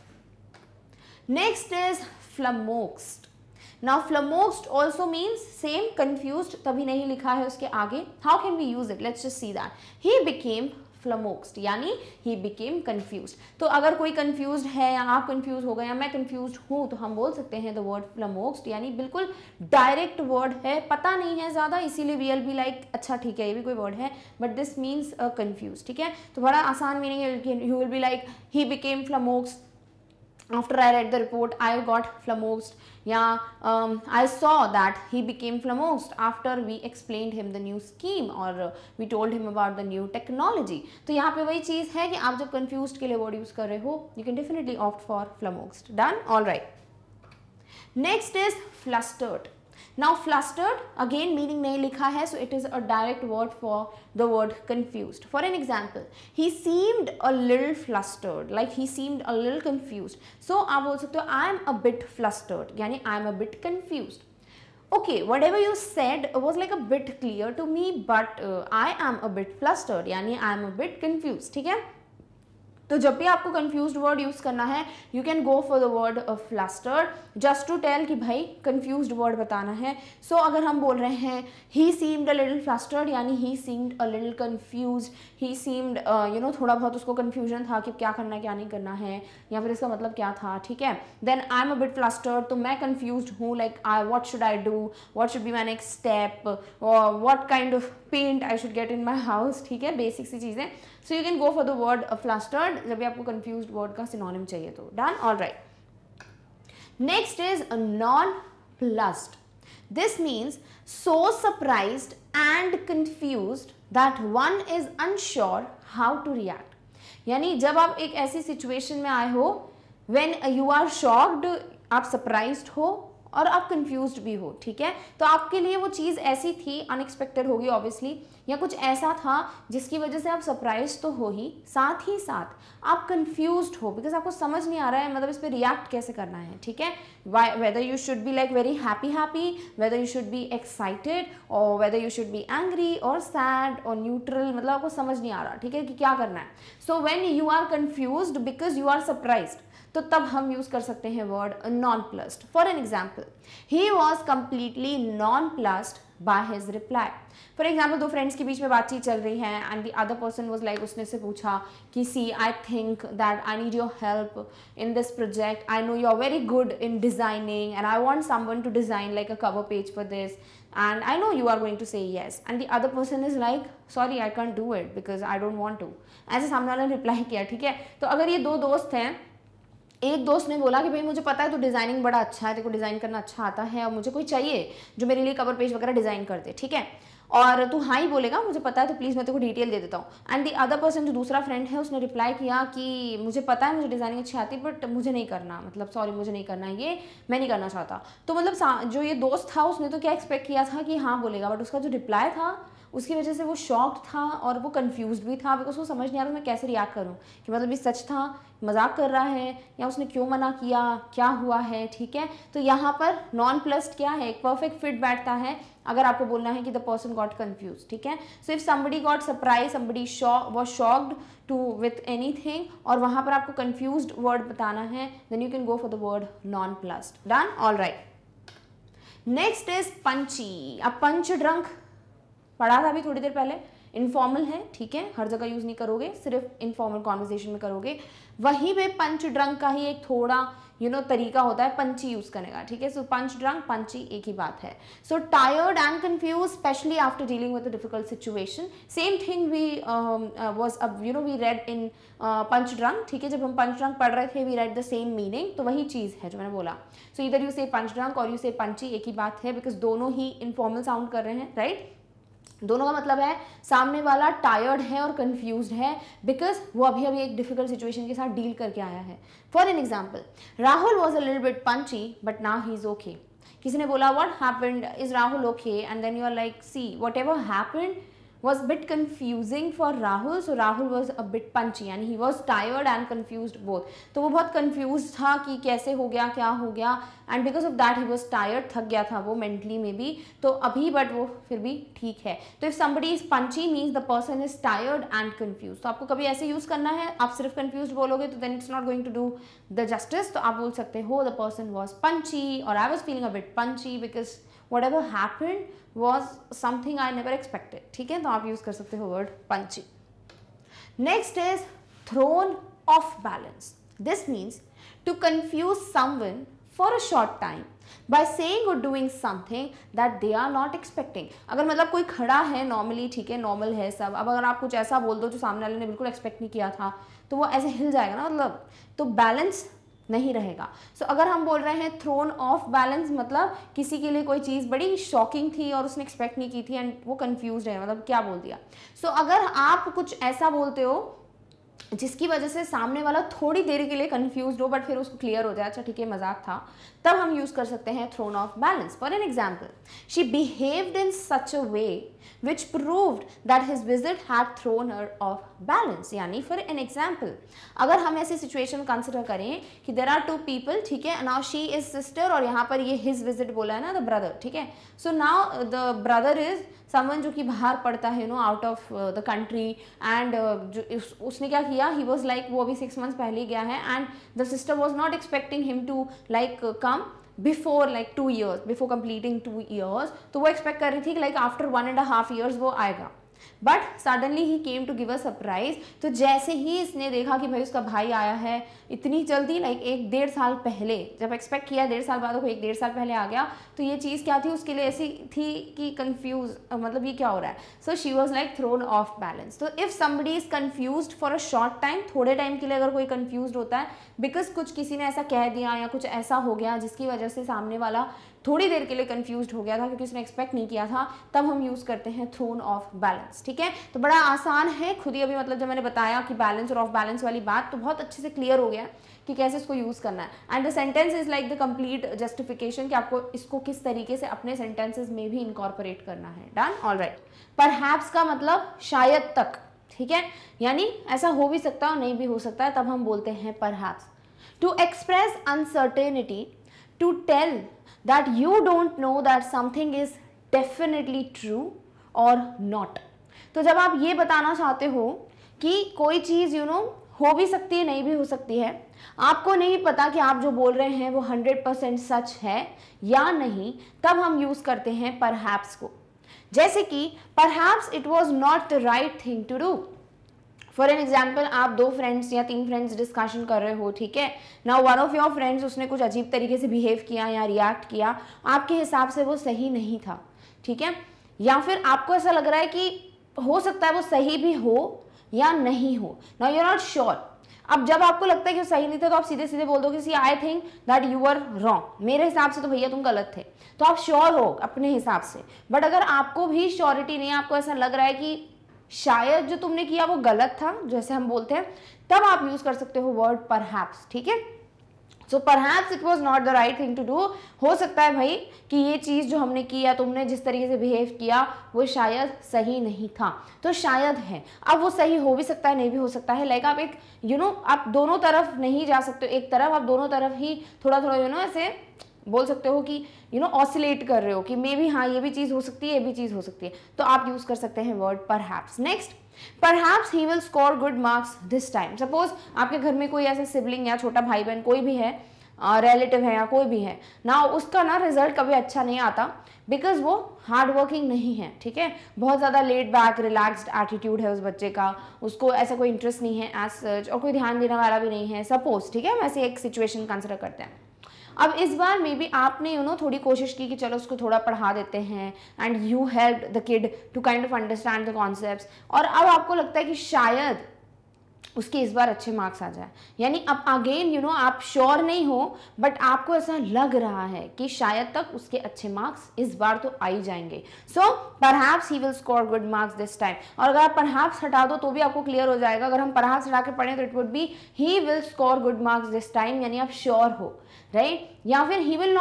Next is flummoxed. Now flummoxed also means same, confused, तभी नहीं लिखा है उसके आगे. How can we use it? Let's just see that. He became flummoxed, यानी he became confused. तो अगर कोई confused है या आप confused हो गए या मैं confused हूँ तो हम बोल सकते हैं the word flummoxed, यानी बिल्कुल direct word है, पता नहीं है ज़्यादा, इसीलिए we will be like अच्छा ठीक है ये भी कोई word है, but this means confused. ठीक है. तो बड़ा आसान meaning है. You will be like he became flummoxed. After I read the report, I got flummoxed. Yeah, I saw that he became flummoxed after we explained him the new scheme or we told him about the new technology. तो यहाँ पे वही चीज़ है कि आप जब confused के लिए word use कर रहे हो, you can definitely opt for flummoxed. Done? All right. Next is flustered. Now flustered, again meaning नहीं लिखा है, so it is a direct word for the word confused. For an example, he seemed a little flustered, like he seemed a little confused. So आप बोल सकते हो I am a bit flustered, यानी I am a bit confused. Okay, whatever you said was like a bit clear to me, but I am a bit flustered, यानी I am a bit confused. ठीक है. तो जब भी आपको confused word यूज करना है, you can go for the word flustered just to tell कि भाई confused word बताना है. So अगर हम बोल रहे हैं he seemed a little flustered, यानी he seemed a little confused, he seemed थोड़ा बहुत उसको confusion था कि क्या करना है क्या नहीं करना है, या फिर इसका मतलब क्या था. ठीक है. Then I'm a bit flustered, तो मैं confused हूँ, like what should I do, what should be my next step, or what kind of paint I should get in my house. ठीक है. बेसिक सी चीज़ें. So you can go for the word flustered जब भी आपको confused word का synonym चाहिए तो. Done? All right. Next is a nonplussed. This means so surprised and confused that one is unsure how to react. यानी जब आप एक ऐसी situation में आए हो when you are shocked, आप surprised हो और आप confused भी हो. ठीक है. तो आपके लिए वो चीज़ ऐसी थी, अनएक्सपेक्टेड होगी ऑब्वियसली, या कुछ ऐसा था जिसकी वजह से आप सरप्राइज तो हो ही साथ आप कंफ्यूज्ड हो, बिकॉज आपको समझ नहीं आ रहा है मतलब इस पर रिएक्ट कैसे करना है. ठीक है. Whether you should be like very happy, whether you should be excited, or whether you should be angry or sad or neutral, मतलब आपको समझ नहीं आ रहा. ठीक है, कि क्या करना है. So when you are confused because you are surprised, तो तब हम यूज कर सकते हैं word nonplussed. For an example, he was completely nonplussed by his reply. For example, दो फ्रेंड्स के बीच में बातचीत चल रही है and the other person was like, उसने से पूछा कि see I think that I need your help in this project, I know you are very good in designing and I want someone to design like a cover page for this and I know you are going to say yes, and the other person is like sorry I can't do it because I don't want to. ऐसे सामने वाले ने रिप्लाई किया. ठीक है. तो अगर ये दो दोस्त हैं, एक दोस्त ने बोला कि भाई मुझे पता है तू डिज़ाइनिंग बड़ा अच्छा है, तेरे को डिज़ाइन करना अच्छा आता है और मुझे कोई चाहिए जो मेरे लिए कवर पेज वगैरह डिज़ाइन कर दे. ठीक है. और तू हाँ ही बोलेगा, मुझे पता है, तो प्लीज़ मैं तेरे को डिटेल दे देता हूँ. एंड द अदर पर्सन, जो दूसरा फ्रेंड है, उसने रिप्लाई किया कि मुझे पता है मुझे डिज़ाइनिंग अच्छी आती है बट मुझे नहीं करना, मतलब सॉरी मुझे नहीं करना, ये मैं नहीं करना चाहता. तो मतलब जो ये दोस्त था उसने तो क्या एक्सपेक्ट किया था कि हाँ बोलेगा, बट उसका जो रिप्लाई था उसकी वजह से वो शॉक्ड था और वो कंफ्यूज्ड भी था, बिकॉज वो समझ नहीं आ रहा मैं कैसे रिएक्ट करूँ कि मतलब ये सच था, मजाक कर रहा है, या उसने क्यों मना किया, क्या हुआ है. ठीक है. तो यहाँ पर नॉनप्लस्ड क्या है, एक परफेक्ट फिट बैठता है अगर आपको बोलना है कि द पर्सन गॉट कंफ्यूज. ठीक है. So if somebody got surprise, somebody was shocked to with anything, और वहाँ पर आपको कंफ्यूज्ड वर्ड बताना है, then you can go for the word nonplussed. Done. All right. Next is punchy. अब पंच ड्रंक पढ़ा था अभी थोड़ी देर पहले, इनफॉर्मल है, ठीक है, हर जगह यूज़ नहीं करोगे, सिर्फ इनफॉर्मल कॉन्वर्जेशन में करोगे। वहीं पे पंच ड्रंक का ही एक थोड़ा तरीका होता है पंची यूज करने का, ठीक है। सो पंच ड्रंक पंची एक ही बात है। So tired and confuse specially after dealing with a difficult situation, same thing we was we read in punch drunk, ठीक है। जब हम पंच ड्रंक पढ़ रहे थे we read the same meaning, तो वही चीज़ है जो मैंने बोला। सो इधर यू से पंच ड्रंक और यू से पंची, एक ही बात है, बिकॉज दोनों ही इनफॉर्मल साउंड कर रहे हैं, राइट। दोनों का मतलब है सामने वाला टायर्ड है और कंफ्यूज्ड है बिकॉज वो अभी अभी एक डिफिकल्ट सिचुएशन के साथ डील करके आया है। For an example, Rahul was a little bit punchy but now he is okay. किसी ने बोला what happened, is Rahul okay, and then you are like see whatever happened was bit confusing for Rahul, so Rahul was a bit punchy and he was tired and confused both. तो वो बहुत confused था कि कैसे हो गया, क्या हो गया, and because of that he was tired, थक गया था वो mentally में भी, तो अभी but वो फिर भी ठीक है। तो if somebody is punchy means the person is tired and confused। तो आपको कभी ऐसे यूज़ करना है, आप सिर्फ confused बोलोगे तो then it's not going to do the justice। तो आप बोल सकते हो the person was punchy or I was feeling a bit punchy because whatever happened was something I never expected, ठीक है। तो आप यूज कर सकते हो word punchy। Next is thrown off balance। This means to confuse someone for a short time by saying or doing something that they are not expecting। अगर मतलब कोई खड़ा है नॉर्मली, ठीक है, नॉर्मल है सब, अब अगर आप कुछ ऐसा बोल दो जो सामने वाले ने बिल्कुल एक्सपेक्ट नहीं किया था तो वो ऐसे हिल जाएगा ना, मतलब तो बैलेंस नहीं रहेगा। सो अगर हम बोल रहे हैं थ्रोन ऑफ बैलेंस, मतलब किसी के लिए कोई चीज़ बड़ी शॉकिंग थी और उसने एक्सपेक्ट नहीं की थी एंड वो कंफ्यूज है, मतलब क्या बोल दिया। सो अगर आप कुछ ऐसा बोलते हो जिसकी वजह से सामने वाला थोड़ी देर के लिए कंफ्यूज हो बट फिर उसको क्लियर हो जाए, अच्छा ठीक है मजाक था, तब हम यूज कर सकते हैं thrown off balance. For an example, she behaved in such a way which proved that his visit had thrown her off balance। यानी फॉर एन एग्जाम्पल, अगर हम ऐसी सिचुएशन कंसिडर करें कि देर आर टू पीपल, ठीक है, नाउ शी इज सिस्टर और यहाँ पर ये हिज विजिट बोला है ना, द ब्रदर, ठीक है। So now the brother is someone जो कि बाहर पढ़ता है, out of the country, and उसने क्या किया, ही वॉज लाइक, वो अभी 6 months पहले गया है and the sister was not expecting him to like come before like 2 years, before completing 2 years। तो वो एक्सपेक्ट कर रही थी कि लाइक आफ्टर 1.5 years वो आएगा, but suddenly he came to give a surprise. तो जैसे ही इसने देखा कि भाई उसका भाई आया है इतनी जल्दी, लाइक 1-1.5 साल पहले, जब एक्सपेक्ट किया 1.5 साल बाद, वो 1-1.5 साल पहले आ गया, तो ये चीज़ क्या थी उसके लिए, ऐसी थी कि कंफ्यूज, मतलब ये क्या हो रहा है। So she was like thrown off balance. तो if somebody is confuse for a short time, थोड़े टाइम के लिए अगर कोई कन्फ्यूज होता है बिकॉज कुछ किसी ने ऐसा कह दिया या कुछ ऐसा हो गया जिसकी वजह से सामने वाला थोड़ी देर के लिए कंफ्यूज हो गया था क्योंकि उसने एक्सपेक्ट नहीं किया था, तब हम यूज़ करते हैं थ्रोन ऑफ बैलेंस, ठीक है। तो बड़ा आसान है, खुद ही अभी मतलब जब मैंने बताया कि बैलेंस और ऑफ बैलेंस वाली बात, तो बहुत अच्छे से क्लियर हो गया कि कैसे इसको यूज़ करना है। And the sentence is like the complete justification कि आपको इसको किस तरीके से अपने सेंटेंसेज में भी इनकॉर्पोरेट करना है। Done, all right. परहैप्स का मतलब शायद तक, ठीक है, यानी ऐसा हो भी सकता है और नहीं भी हो सकता है, तब हम बोलते हैं perhaps. To express uncertainty, to tell that you don't know that something is definitely true or not। तो जब आप ये बताना चाहते हो कि कोई चीज़ हो भी सकती है, नहीं भी हो सकती है, आपको नहीं पता कि आप जो बोल रहे हैं वो 100% सच है या नहीं, तब हम यूज़ करते हैं परहैप्स को। जैसे कि perhaps it was not the right thing to do. For an example, आप 2 फ्रेंड्स या 3 फ्रेंड्स डिस्कशन कर रहे हो, ठीक है, now one of your friends उसने कुछ अजीब तरीके से बिहेव किया या रिएक्ट किया, आपके हिसाब से वो सही नहीं था, ठीक है, या फिर आपको ऐसा लग रहा है कि हो सकता है वो सही भी हो या नहीं हो, now you are not sure. अब जब आपको लगता है कि वो सही नहीं था तो आप सीधे सीधे बोल दो कि see I think that you are wrong, मेरे हिसाब से तो भैया तुम गलत थे, तो आप श्योर हो अपने हिसाब से। बट अगर आपको भी श्योरिटी नहीं है, आपको ऐसा लग रहा है कि शायद जो तुमने किया वो गलत था, जैसे हम बोलते हैं, तब आप यूज कर सकते हो वर्ड परहैप्स, ठीक है। So perhaps it was not the right thing to do. हो सकता है भाई कि ये चीज़ जो हमने किया, तुमने जिस तरीके से बिहेव किया वो शायद सही नहीं था, तो शायद है। अब वो सही हो भी सकता है, नहीं भी हो सकता है, लाइक आप एक आप दोनों तरफ नहीं जा सकते, एक तरफ आप दोनों तरफ ही थोड़ा थोड़ा ऐसे बोल सकते हो कि ऑसिलेट कर रहे हो कि मे बी हाँ ये भी चीज़ हो सकती है, ये भी चीज़ हो सकती है, तो आप यूज़ कर सकते हैं word perhaps. Next, perhaps he will score good marks this time. Suppose आपके घर में कोई ऐसा सिबलिंग या छोटा भाई बहन कोई भी है रिलेटिव है या कोई भी है ना, उसका ना रिजल्ट कभी अच्छा नहीं आता, बिकॉज वो हार्ड वर्किंग नहीं है, ठीक है, बहुत ज़्यादा लेट बैक रिलैक्स्ड एटीट्यूड है उस बच्चे का, उसको ऐसा कोई इंटरेस्ट नहीं है एज सच, और कोई ध्यान देने वाला भी नहीं है, सपोज, ठीक है, वैसे एक सिचुएशन कंसिडर करते हैं। अब इस बार मे बी आपने थोड़ी कोशिश की कि चलो उसको थोड़ा पढ़ा देते हैं, and you help the kid to kind of understand the concepts, और अब आपको लगता है कि शायद उसके इस बार अच्छे मार्क्स आ जाए, यानी अब अगेन आप श्योर नहीं हो, बट आपको ऐसा लग रहा है कि शायद तक उसके अच्छे मार्क्स इस बार तो आ ही जाएंगे, so perhaps he will score good marks this time. और अगर आप परहैप्स हटा दो तो भी आपको क्लियर हो जाएगा, अगर हम परहैप्स हटा के पढ़ें तो it would B he will score good marks this time, यानी आप श्योर हो, राइट, या फिर he will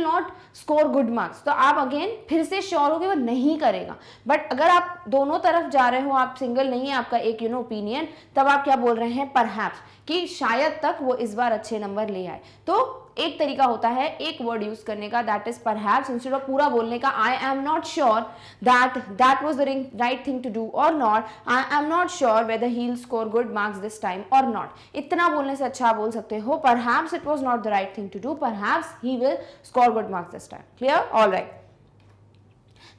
not score good marks, तो आप अगेन फिर से श्योर हो कि वो नहीं करेगा। बट अगर आप दोनों तरफ जा रहे हो, आप सिंगल नहीं है आपका एक ओपिनियन, तब आप क्या बोल रहे हैं, परहैप्स, कि शायद तक वो इस बार अच्छे नंबर ले आए। तो एक तरीका होता है एक वर्ड यूज करने का, that is perhaps, instead of पूरा बोलने का I am not sure that was the right thing to do or not, I am not sure whether he will score good marks this time or not, इतना बोलने से अच्छा बोल सकते हो perhaps it was not the right thing to do, perhaps he will score good marks this time. Clear? All right,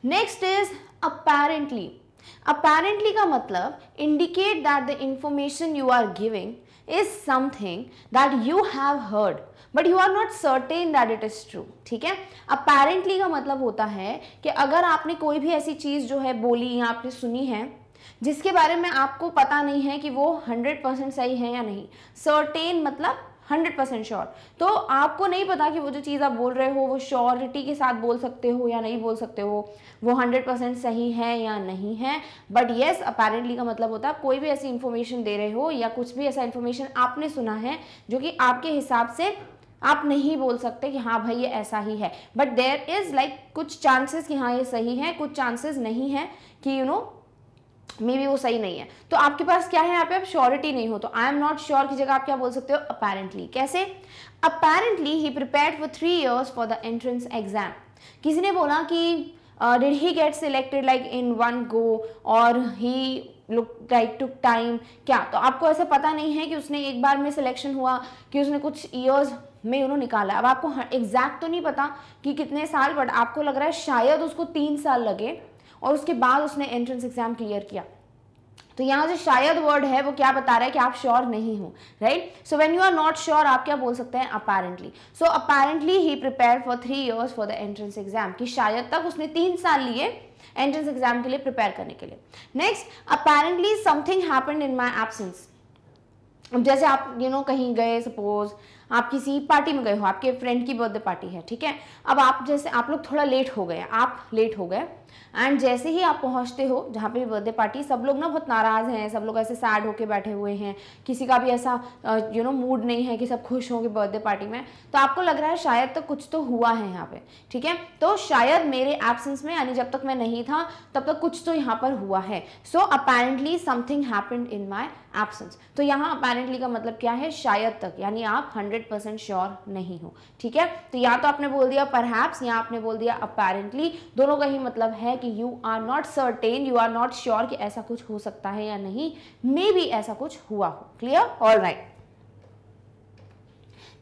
next is apparently. Apparently का मतलब indicate that the information you are giving is something that you have heard but you are not certain that it is true. ठीक है, apparently का मतलब होता है कि अगर आपने कोई भी ऐसी चीज़ जो है बोली या आपने सुनी है जिसके बारे में आपको पता नहीं है कि वो 100% सही है या नहीं, certain मतलब 100% श्योर, तो आपको नहीं पता कि वो जो चीज़ आप बोल रहे हो वो श्योरिटी के साथ बोल सकते हो या नहीं बोल सकते हो, वो 100% सही है या नहीं है। बट येस, अपेरेंटली का मतलब होता है कोई भी ऐसी इन्फॉर्मेशन दे रहे हो या कुछ भी ऐसा इन्फॉर्मेशन आपने सुना है जो कि आपके हिसाब से आप नहीं बोल सकते कि हाँ भाई ये ऐसा ही है, बट देयर इज लाइक कुछ चांसेस कि हाँ ये सही है, कुछ चांसेस नहीं है कि मे बी वो सही नहीं है। तो आपके पास क्या है यहाँ पे, अब श्योरिटी नहीं हो, तो आई एम नॉट श्योर की जगह आप क्या बोल सकते हो, अपेरेंटली। कैसे? Apparently he prepared for 3 years for the entrance exam. किसी ने बोला कि did he get selected like in one go और ही लुक लाइक टुक टाइम, क्या? तो आपको ऐसा पता नहीं है कि उसने एक बार में सिलेक्शन हुआ कि उसने कुछ ईयर्स में निकाला। अब आपको एग्जैक्ट तो नहीं पता कि कितने साल, बट आपको लग रहा है शायद उसको 3 साल लगे और उसके बाद उसने एंट्रेंस एग्जाम क्लियर किया। तो यहाँ जो शायद वर्ड है वो क्या बता रहा है कि आप श्योर नहीं हो, right? So when you are not sure आप क्या बोल सकते हैं, apparently. So apparently he prepare for 3 years for the entrance exam, कि शायद तक उसने 3 साल लिए एंट्रेंस एग्जाम के लिए प्रिपेयर करने के लिए। Next, apparently something happened in my absence. अब जैसे आप कहीं गए, सपोज आप किसी पार्टी में गए हो, आपके फ्रेंड की बर्थडे पार्टी है, ठीक है, अब आप लोग थोड़ा लेट हो गए, आप लेट हो गए, एंड जैसे ही आप पहुंचते हो जहाँ पे बर्थडे पार्टी, सब लोग ना बहुत नाराज़ हैं, सब लोग ऐसे सैड होके बैठे हुए हैं, किसी का भी ऐसा मूड नहीं है कि सब खुश होंगे बर्थडे पार्टी में, तो आपको लग रहा है शायद तो कुछ तो हुआ है यहाँ पे, ठीक है, तो शायद मेरे एब्सेंस में, यानी जब तक मैं नहीं था तब तक कुछ तो यहाँ पर हुआ है। So apparently something happened in my absence. तो यहाँ अपेरेंटली का मतलब क्या है, शायद तक, यानी आप 100% श्योर नहीं हो, ठीक है। तो या तो आपने बोल दिया परहैप्स या आपने बोल दिया अपेरेंटली, दोनों का ही मतलब है कि you are not certain, you are not sure कि ऐसा कुछ हो सकता है या नहीं, मे बी ऐसा कुछ हुआ हो। Clear? All right,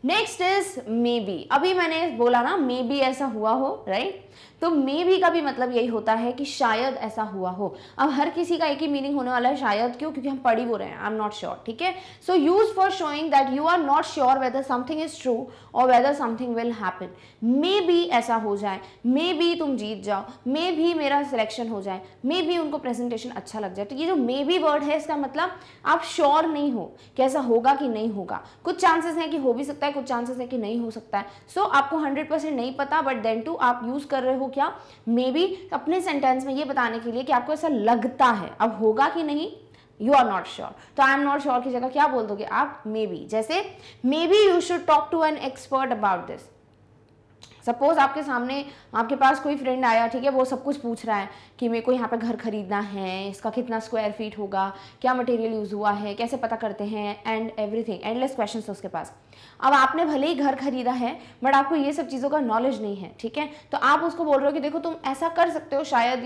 next is may be. अभी मैंने बोला ना मे बी ऐसा हुआ हो, राइट? तो मे बी का भी मतलब यही होता है कि शायद ऐसा हुआ हो। अब हर किसी का एक ही मीनिंग होने वाला है शायद, क्यों? क्योंकि हम पढ़ ही वो रहे हैं, आई एम नॉट श्योर, ठीक है। So use for showing that you are not sure whether something is true or whether something will happen. Maybe ऐसा हो जाए, मे बी तुम जीत जाओ, मे भी मेरा सिलेक्शन हो जाए, मे भी उनको प्रेजेंटेशन अच्छा लग जाए। तो ये जो मे बी वर्ड है, इसका मतलब आप श्योर नहीं हो कि ऐसा होगा कि नहीं होगा। कुछ चांसेस हैं कि हो भी सकता है, कुछ चांसेस है कि नहीं हो सकता है। सो आपको 100% नहीं पता, बट देन टू आप यूज कर रहे हो क्या, मे बी, अपने सेंटेंस में ये बताने के लिए कि आपको ऐसा लगता है। अब होगा कि नहीं, यू आर नॉट श्योर, तो आई एम नॉट श्योर की जगह क्या बोल दोगे आप, मे बी। जैसे maybe you should talk to an expert about this. Suppose आपके सामने, आपके पास कोई फ्रेंड आया, ठीक है, वो सब कुछ पूछ रहा है कि मेरे को यहाँ पे घर खरीदना है, इसका कितना स्क्वायर फीट होगा, क्या मटेरियल यूज़ हुआ है, कैसे पता करते हैं, एंड एवरीथिंग, एंडलेस क्वेश्चन है उसके पास। अब आपने भले ही घर खरीदा है, बट आपको ये सब चीज़ों का नॉलेज नहीं है, ठीक है, तो आप उसको बोल रहे हो कि देखो तुम ऐसा कर सकते हो शायद,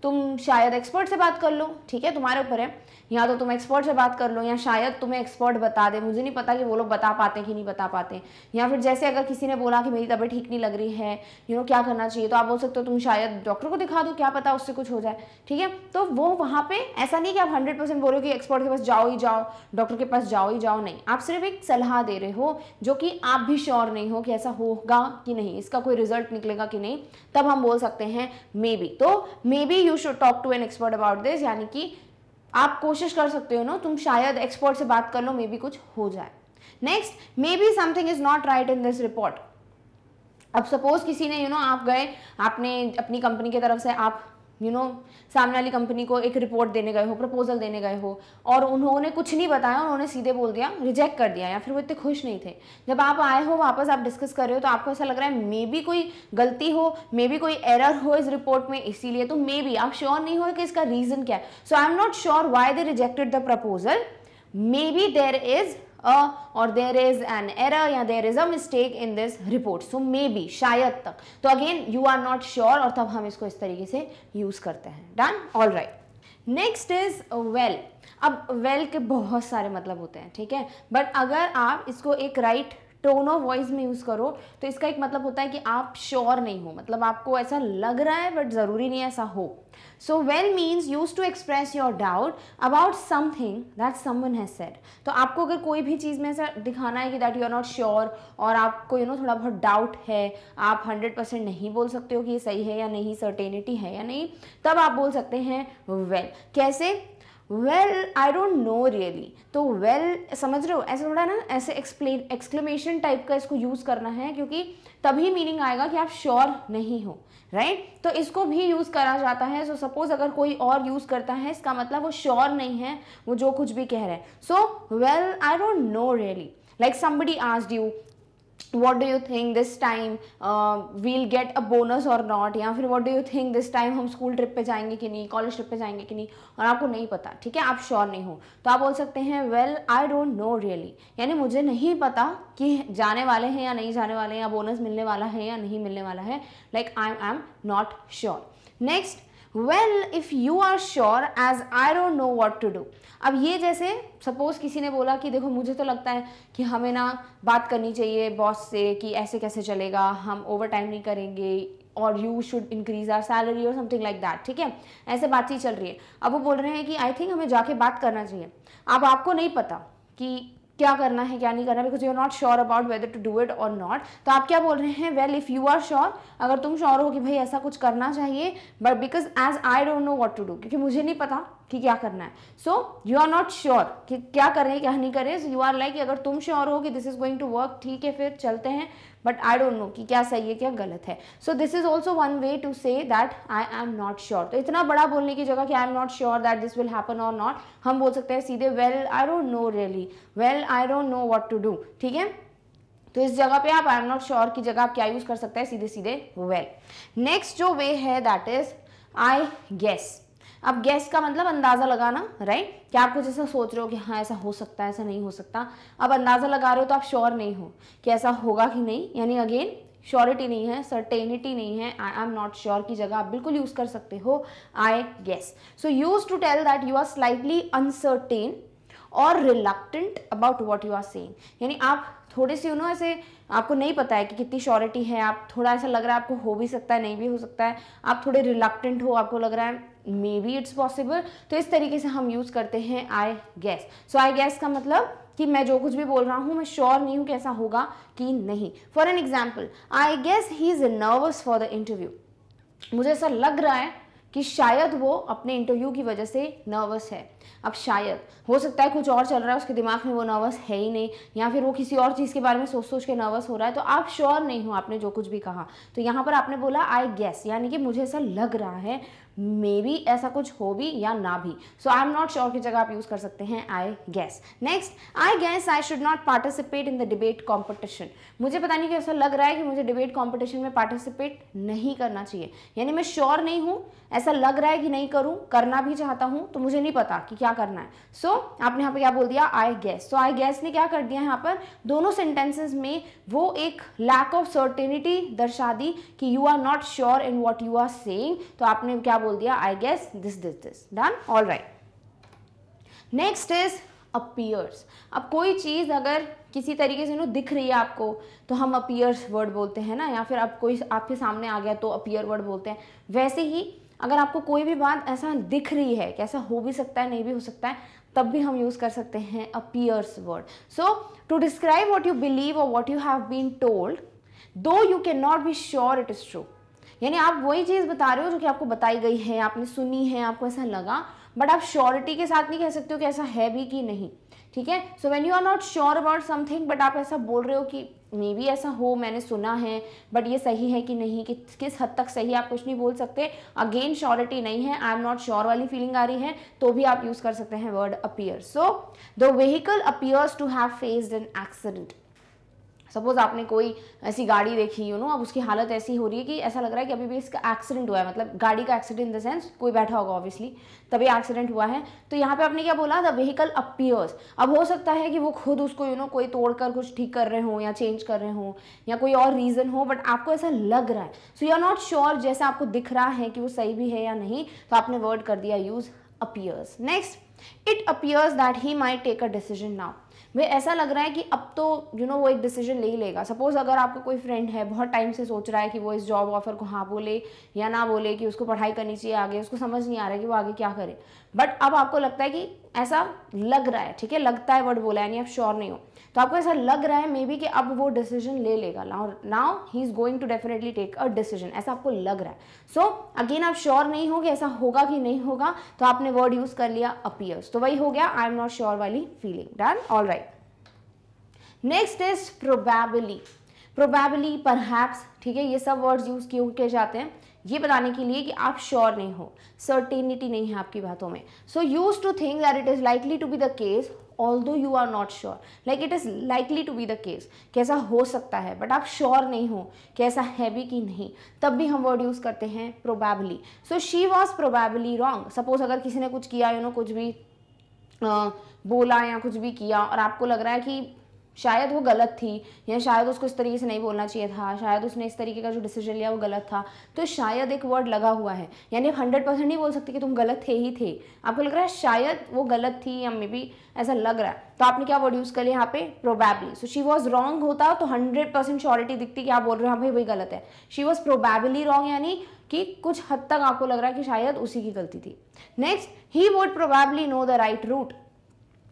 तुम शायद एक्सपर्ट से बात कर लो, ठीक है, तुम्हारे ऊपर है, या तो तुम एक्सपर्ट से बात कर लो, या शायद तुम्हें एक्सपर्ट बता दे, मुझे नहीं पता कि वो लोग बता पाते कि नहीं बता पाते। या फिर जैसे अगर किसी ने बोला कि मेरी तबीयत ठीक नहीं लग रही है, क्या करना चाहिए, तो आप बोल सकते हो तुम शायद डॉक्टर को दिखा दो, क्या पता उससे कुछ हो जाए, ठीक है। तो वो वहाँ पे ऐसा नहीं कि आप 100% बोलो कि एक्सपर्ट के पास जाओ ही जाओ, डॉक्टर के पास जाओ ही जाओ, नहीं, आप सिर्फ एक सलाह दे रहे हो जो कि आप भी श्योर नहीं हो कि ऐसा होगा कि नहीं, इसका कोई रिजल्ट निकलेगा कि नहीं, तब हम बोल सकते हैं मे बी। तो maybe you should talk to an expert about this, यानी कि आप कोशिश कर सकते हो ना, तुम शायद एक्सपर्ट से बात कर लो, मे बी कुछ हो जाए। Next, may be something is not right in this report. अब सपोज किसी ने आप गए, आपने अपनी कंपनी की तरफ से आप सामने वाली कंपनी को एक रिपोर्ट देने गए हो, प्रपोजल देने गए हो, और उन्होंने कुछ नहीं बताया, उन्होंने सीधे बोल दिया, रिजेक्ट कर दिया, या फिर वो इतने खुश नहीं थे। जब आप आए हो वापस, आप डिस्कस कर रहे हो, तो आपको ऐसा लग रहा है मे बी कोई गलती हो, मे बी कोई एरर हो इस रिपोर्ट में, इसीलिए तो मे बी आप श्योर नहीं हो कि इसका रीजन क्या है। So I am not sure why they rejected the proposal, maybe there is or there is an error, या there is a mistake in this report. So maybe, शायद तक, तो again you are not sure, और तब हम इसको इस तरीके से यूज करते हैं। Done, all right. Next is well. अब वेल के बहुत सारे मतलब होते हैं, ठीक है, बट अगर आप इसको एक राइट टोन ऑफ वॉइस में यूज करो तो इसका एक मतलब होता है कि आप श्योर नहीं हो, मतलब आपको ऐसा लग रहा है बट जरूरी नहीं ऐसा हो। So well means use to express your doubt about something that someone has said. तो आपको अगर कोई भी चीज़ में ऐसा दिखाना है कि that you are not sure, और आपको थोड़ा बहुत डाउट है, आप 100% नहीं बोल सकते हो कि ये सही है या नहीं, सर्टेनिटी है या नहीं, तब आप बोल सकते हैं वेल। कैसे? Well I don't know really. तो वेल समझ रहे हो, ऐसे थोड़ा ना ऐसे एक्सक्लेमेशन टाइप का इसको यूज़ करना है, क्योंकि तभी मीनिंग आएगा कि आप श्योर नहीं हो, राइट। तो इसको भी यूज़ करा जाता है। सो सपोज अगर कोई और यूज़ करता है, इसका मतलब वो श्योर नहीं है, वो जो कुछ भी कह रहे हैं। So well I don't know really, like somebody asked you what do you think this time we'll get a bonus or not, या फिर what do you think this time हम स्कूल ट्रिप पे जाएंगे कि नहीं, कॉलेज ट्रिप पे जाएंगे कि नहीं, और आपको नहीं पता, ठीक है, आप श्योर नहीं हो, तो आप बोल सकते हैं well I don't know really, यानी मुझे नहीं पता कि जाने वाले हैं या नहीं जाने वाले हैं, या बोनस मिलने वाला है या नहीं मिलने वाला है, like I am not sure. Next, well if you are sure as I don't know what to do. अब ये जैसे सपोज किसी ने बोला कि देखो मुझे तो लगता है कि हमें ना बात करनी चाहिए बॉस से कि ऐसे कैसे चलेगा, हम ओवर टाइम नहीं करेंगे, और you should increase our salary or something like that, ठीक है, ऐसे बातचीत चल रही है। अब वो बोल रहे हैं कि आई थिंक हमें जाके बात करना चाहिए। अब आपको नहीं पता कि क्या करना है क्या नहीं करना, because you are not sure about whether to do it or not. तो आप क्या बोल रहे हैं, well if you are sure, अगर तुम श्योर हो कि भाई ऐसा कुछ करना चाहिए, but because as I don't know what to do, क्योंकि मुझे नहीं पता कि क्या करना है, so you are not sure कि क्या करें क्या नहीं करें, सो यू आर लाइक अगर तुम श्योर हो कि this is going to work, ठीक है फिर चलते हैं, बट आई डोंट नो कि क्या सही है क्या गलत है। So this is also one way to say that I am not sure. तो इतना बड़ा बोलने की जगह कि I am not sure that this will happen or not, हम बोल सकते हैं सीधे well I don't know really, well I don't know what to do, ठीक है। तो इस जगह पे आप आई एम नॉट श्योर की जगह आप क्या यूज कर सकते हैं, सीधे सीधे वेल। नेक्स्ट जो वे है दैट इज आई गेस। अब गेस का मतलब अंदाजा लगाना, राइट, क्या आप कुछ ऐसा सोच रहे हो कि हाँ ऐसा हो सकता है, ऐसा नहीं हो सकता, अब अंदाजा लगा रहे हो तो आप श्योर नहीं हो कि ऐसा होगा कि नहीं, यानी अगेन श्योरिटी नहीं है, सर्टेनिटी नहीं है, आई एम नॉट श्योर की जगह आप बिल्कुल यूज कर सकते हो I guess. So use to tell that you are slightly uncertain or reluctant about what you are saying, यानी आप थोड़ी सी ऐसे आपको नहीं पता है कि कितनी श्योरिटी है, आप थोड़ा ऐसा लग रहा है आपको हो भी सकता है नहीं भी हो सकता है, आप थोड़े रिलक्टेंट हो, आपको लग रहा है मे बी इट्स पॉसिबल, तो इस तरीके से हम यूज़ करते हैं I guess. So I guess का मतलब कि मैं जो कुछ भी बोल रहा हूँ मैं श्योर नहीं हूँ कि ऐसा होगा कि नहीं। For an example, I guess he is nervous for the interview. मुझे ऐसा लग रहा है कि शायद वो अपने इंटरव्यू की वजह से नर्वस है। अब शायद हो सकता है कुछ और चल रहा है उसके दिमाग में, वो नर्वस है ही नहीं, या फिर वो किसी और चीज़ के बारे में सोच सोच के नर्वस हो रहा है, तो आप श्योर नहीं हो आपने जो कुछ भी कहा, तो यहाँ पर आपने बोला आई गेस, यानी कि मुझे ऐसा लग रहा है, मे बी ऐसा कुछ हो भी या ना भी। So I am not sure की जगह आप यूज कर सकते हैं I guess. Next, I guess I should not participate in the debate competition. मुझे पता नहीं कि ऐसा लग रहा है कि मुझे डिबेट कॉम्पिटिशन में पार्टिसिपेट नहीं करना चाहिए, यानी मैं श्योर नहीं हूँ, ऐसा लग रहा है कि नहीं करूँ, करना भी चाहता हूँ तो मुझे नहीं पता कि क्या करना है। सो आपने यहाँ पे क्या बोल दिया, I guess. So I guess ने क्या कर दिया यहाँ पर, दोनों सेंटेंसेस में वो एक लैक ऑफ सर्टेनिटी दर्शा दी कि you are not sure in what you are saying, तो आपने क्या बोल दिया, I guess this done, all right. Next is appears. अब कोई चीज़ अगर किसी तरीके से दिख रही है आपको तो हम अपीयर्स वर्ड बोलते हैं ना, या फिर अब कोई आपके सामने आ गया तो अपीयर वर्ड बोलते हैं। वैसे ही अगर आपको कोई भी बात ऐसा दिख रही है कि ऐसा हो भी सकता है, नहीं भी हो सकता है, तब भी हम यूज़ कर सकते हैं appears word. So to describe what you believe और what you have been told though you can not be sure it is true. यानी आप वही चीज़ बता रहे हो जो कि आपको बताई गई है, आपने सुनी है, आपको ऐसा लगा, बट आप श्योरिटी के साथ नहीं कह सकते हो कि ऐसा है भी कि नहीं, ठीक है। So when you are not sure about something but आप ऐसा बोल रहे हो कि मे बी ऐसा हो, मैंने सुना है, बट ये सही है कि नहीं, कि किस हद तक सही है आप कुछ नहीं बोल सकते, अगेन श्योरिटी नहीं है, आई एम नॉट श्योर वाली फीलिंग आ रही है, तो भी आप यूज कर सकते हैं word appear. So the vehicle appears to have faced an accident. Suppose आपने कोई ऐसी गाड़ी देखी अब उसकी हालत ऐसी हो रही है कि ऐसा लग रहा है कि अभी भी इसका एक्सीडेंट हुआ है, मतलब गाड़ी का एक्सीडेंट इन द सेंस कोई बैठा होगा ऑब्वियसली, तभी एक्सीडेंट हुआ है। तो यहाँ पे आपने क्या बोला, द व्हीकल अपीयर्स। अब हो सकता है कि वो खुद उसको कोई तोड़कर कुछ ठीक कर रहे हो या चेंज कर रहे हो या कोई और रीज़न हो, बट आपको ऐसा लग रहा है। So you are not sure, जैसे आपको दिख रहा है कि वो सही भी है या नहीं, तो आपने वर्ड कर दिया use appears. Next, it appears that he might take a decision now. भाई ऐसा लग रहा है कि अब तो वो एक डिसीजन ले ही लेगा। सपोज अगर आपका कोई फ्रेंड है, बहुत टाइम से सोच रहा है कि वो इस जॉब ऑफर को हाँ बोले या ना बोले, कि उसको पढ़ाई करनी चाहिए आगे, उसको समझ नहीं आ रहा है कि वो आगे क्या करे, बट अब आपको लगता है कि ऐसा लग रहा है, ठीक है, लगता है वर्ड बोला है, यानी आप श्योर नहीं हो, तो आपको ऐसा लग रहा है मे बी कि अब वो डिसीजन ले लेगा, now he is going to definitely take a decision, ऐसा आपको लग रहा है। सो अगेन आप श्योर नहीं हो कि ऐसा होगा कि नहीं होगा, तो आपने वर्ड यूज कर लिया अपीयर्स, तो वही हो गया आई एम नॉट श्योर वाली feeling, done, all right. Next is probably. Probably, perhaps, ठीक है, ये सब वर्ड्स यूज किए जाते हैं ये बताने के लिए कि आप श्योर नहीं हो, सर्टेनिटी नहीं है आपकी बातों में। So use to think that it is likely to be the case although you are not sure, like it is likely to be the case, कैसा हो सकता है, बट आप श्योर नहीं हो कि ऐसा है भी कि नहीं, तब भी हम वर्ड यूज करते हैं probably. So she was probably wrong. Suppose अगर किसी ने कुछ किया, कुछ भी बोला या कुछ भी किया और आपको लग रहा है कि शायद वो गलत थी, या शायद उसको इस तरीके से नहीं बोलना चाहिए था, शायद उसने इस तरीके का जो डिसीजन लिया वो गलत था, तो शायद एक वर्ड लगा हुआ है, यानी 100% नहीं बोल सकते कि तुम गलत थे ही थे, आपको लग रहा है शायद वो गलत थी या मे बी ऐसा लग रहा है, तो आपने क्या वर्ड यूज़ कर लिया यहाँ पे, probably. So she was wrong होता तो 100% श्योरिटी दिखती कि आप बोल रहे हो हाँ भाई वही गलत है, शी वॉज प्रोबेबली रॉन्ग यानी कि कुछ हद तक आपको लग रहा है कि शायद उसी की गलती थी। Next, he would probably know the right route.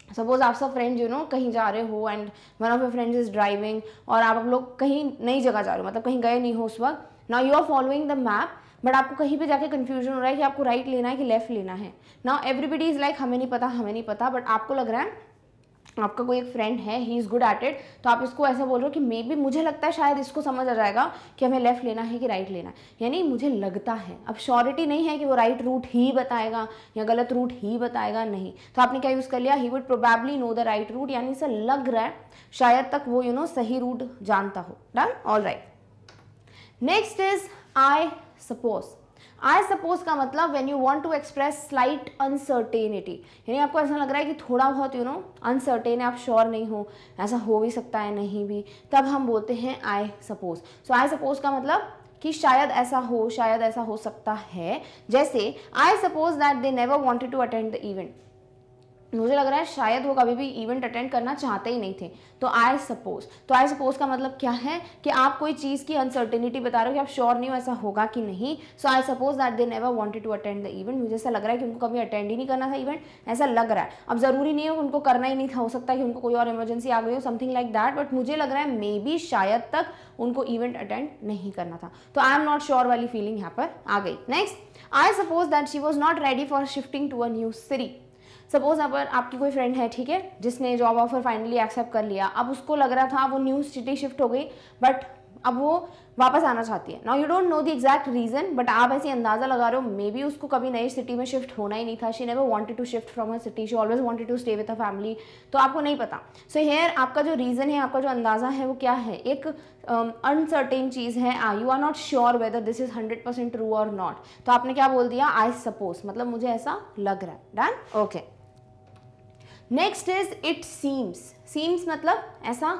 Suppose आप सब फ्रेंड्स कहीं जा रहे हो and one of your friends is driving, और आप लोग कहीं नई जगह जा रहे हो, मतलब कहीं गए नहीं हो उस वक्त, now you are following the map, but आपको कहीं पे जाके कंफ्यूजन हो रहा है कि आपको राइट लेना है कि लेफ्ट लेना है। नाउ एवरीबडी इज लाइक हमें नहीं पता, बट आपको लग रहा है, आपका कोई एक फ्रेंड है, he is good at it, तो आप इसको ऐसा बोल रहे हो कि मे बी मुझे लगता है शायद इसको समझ आ जाएगा कि हमें लेफ्ट लेना है कि राइट लेना है, यानी मुझे लगता है, अब श्योरिटी नहीं है कि वो राइट रूट ही बताएगा या गलत रूट ही बताएगा, नहीं, तो आपने क्या यूज़ कर लिया, he would probably know the right route, यानी इसे लग रहा है शायद तक वो सही रूट जानता हो, done, all right. Next is I suppose. I suppose का मतलब when you want to express slight uncertainty, यानी आपको ऐसा लग रहा है कि थोड़ा बहुत अनसर्टेन है, आप श्योर नहीं हो, ऐसा हो भी सकता है नहीं भी, तब हम बोलते हैं I suppose. So I suppose का मतलब कि शायद ऐसा हो, शायद ऐसा हो सकता है। जैसे I suppose that they never wanted to attend the event, मुझे लग रहा है शायद वो कभी भी इवेंट अटेंड करना चाहते ही नहीं थे, तो आई सपोज। तो आई सपोज का मतलब क्या है कि आप कोई चीज़ की अनसर्टेनिटी बता रहे हो कि आप श्योर नहीं हो ऐसा होगा कि नहीं। So I suppose that they never wanted to attend the event, मुझे ऐसा लग रहा है कि उनको कभी अटेंड ही नहीं करना था इवेंट, ऐसा लग रहा है। अब ज़रूरी नहीं है उनको करना ही नहीं था, हो सकता है कि उनको कोई और इमरजेंसी आ गई हो, समथिंग लाइक दैट, बट मुझे लग रहा है मे बी शायद तक उनको इवेंट अटेंड नहीं करना था, तो आई एम नॉट श्योर वाली फीलिंग यहाँ पर आ गई। Next, I suppose that she was not ready for shifting to a new city. Suppose अगर आपकी कोई फ्रेंड है, ठीक है, जिसने जॉब ऑफर फाइनली एक्सेप्ट कर लिया, अब उसको लग रहा था वो न्यू सिटी शिफ्ट हो गई, बट अब वो वापस आना चाहती है। Now you don't know the exact reason, but आप ऐसे अंदाजा लगा रहे हो मे बी उसको कभी नई सिटी में शिफ्ट होना ही नहीं था, she never wanted to shift from her city, she always wanted to stay with a family, तो आपको नहीं पता। सो हियर आपका जो रीजन है, आपका जो अंदाजा है वो क्या है, एक अनसर्टेन चीज़ है, you are not sure whether this is 100% true or not, तो आपने क्या बोल दिया, आई सपोज, मतलब मुझे ऐसा लग रहा है, done, okay. Next is it seems. Seems मतलब ऐसा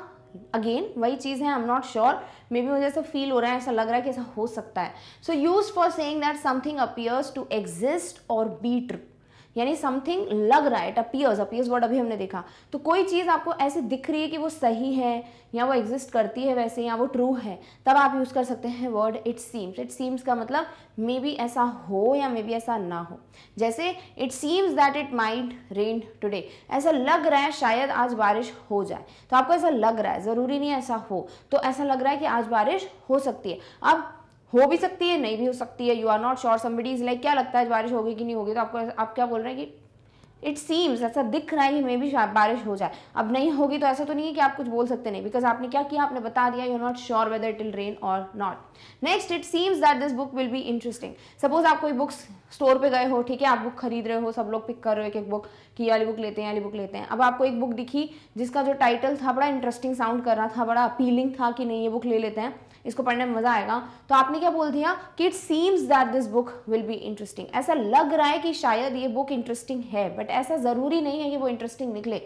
अगेन वही चीज़ है, I am not sure, may be मुझे ऐसा फील हो रहा है, ऐसा लग रहा है कि ऐसा हो सकता है. So use for saying that something appears to exist or be true, यानी समथिंग लग रहा है, इट अपीयर्स वर्ड अभी हमने देखा, तो कोई चीज़ आपको ऐसे दिख रही है कि वो सही है या वो एग्जिस्ट करती है वैसे या वो ट्रू है, तब आप यूज़ कर सकते हैं word it seems. It seems का मतलब मे बी ऐसा हो या मे बी ऐसा ना हो. जैसे it seems that it might rain today, ऐसा लग रहा है शायद आज बारिश हो जाए, तो आपको ऐसा लग रहा है, ज़रूरी नहीं ऐसा हो, तो ऐसा लग रहा है कि आज बारिश हो सकती है. अब हो भी सकती है, नहीं भी हो सकती है, you are not sure, somebody is like क्या लगता है बारिश होगी कि नहीं होगी, तो आपको आप क्या बोल रहे हैं कि इट सीम्स, ऐसा दिख रहा है कि मे बी बारिश हो जाए. अब नहीं होगी तो ऐसा तो नहीं है कि आप कुछ बोल सकते नहीं, बिकॉज आपने क्या किया, आपने बता दिया you are not sure whether it will rain or not. Next, it seems that this book will be interesting. Suppose आप कोई बुक्स स्टोर पे गए हो, ठीक है, आप बुक खरीद रहे हो, सब लोग पिक कर रहे हो एक एक बुक कि वाली बुक लेते हैं, वाली बुक लेते हैं. अब आपको एक बुक दिखी जिसका जो टाइटल था बड़ा इंटरेस्टिंग साउंड कर रहा था, बड़ा अपीलिंग था कि नहीं ये बुक ले लेते हैं, इसको पढ़ने में मजा आएगा, तो आपने क्या बोल दिया कि it seems that this book will be interesting. ऐसा लग रहा है कि शायद ये बुक इंटरेस्टिंग है, बट ऐसा जरूरी नहीं है कि वो इंटरेस्टिंग निकले.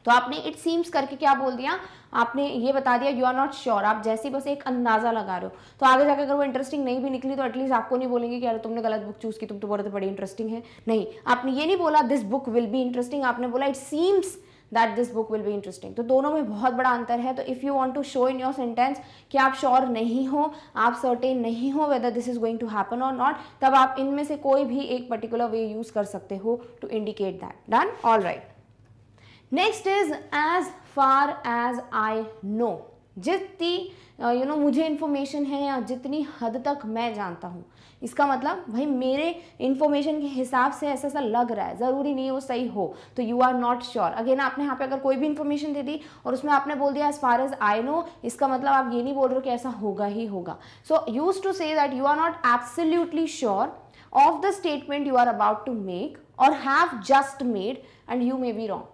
तो आपने इट सीम्स करके क्या बोल दिया, आपने ये बता दिया यू आर नॉट श्योर. आप जैसे बस एक अंदाजा लगा रहे हो, तो आगे जाकर अगर वो इंटरेस्टिंग नहीं भी निकली तो एटलीस्ट आपको नहीं बोलेंगे कि यार तुमने गलत बुक चूज की, तुम तो बोल रहे थे बड़ी इंटरेस्टिंग है. नहीं, आपने ये नहीं बोला this book will be interesting, आपने बोला it seems that this book will be interesting. तो दोनों में बहुत बड़ा अंतर है. तो if you want to show in your sentence कि आप श्योर नहीं हो, आप सर्टेन नहीं हो whether this is going to happen or not, तब आप इनमें से कोई भी एक पर्टिकुलर वे यूज कर सकते हो to indicate that. Done, all right. Next is as far as I know. जितनी मुझे इन्फॉर्मेशन है या जितनी हद तक मैं जानता हूँ, इसका मतलब भाई मेरे इन्फॉर्मेशन के हिसाब से ऐसा ऐसा लग रहा है, ज़रूरी नहीं है वो सही हो, तो you are not sure. Again आपने यहाँ पे अगर कोई भी इन्फॉर्मेशन दे दी और उसमें आपने बोल दिया as far as I know, इसका मतलब आप ये नहीं बोल रहे हो कि ऐसा होगा ही होगा. So use to say that you are not absolutely sure of the statement you are about to make or have just made and you may be wrong.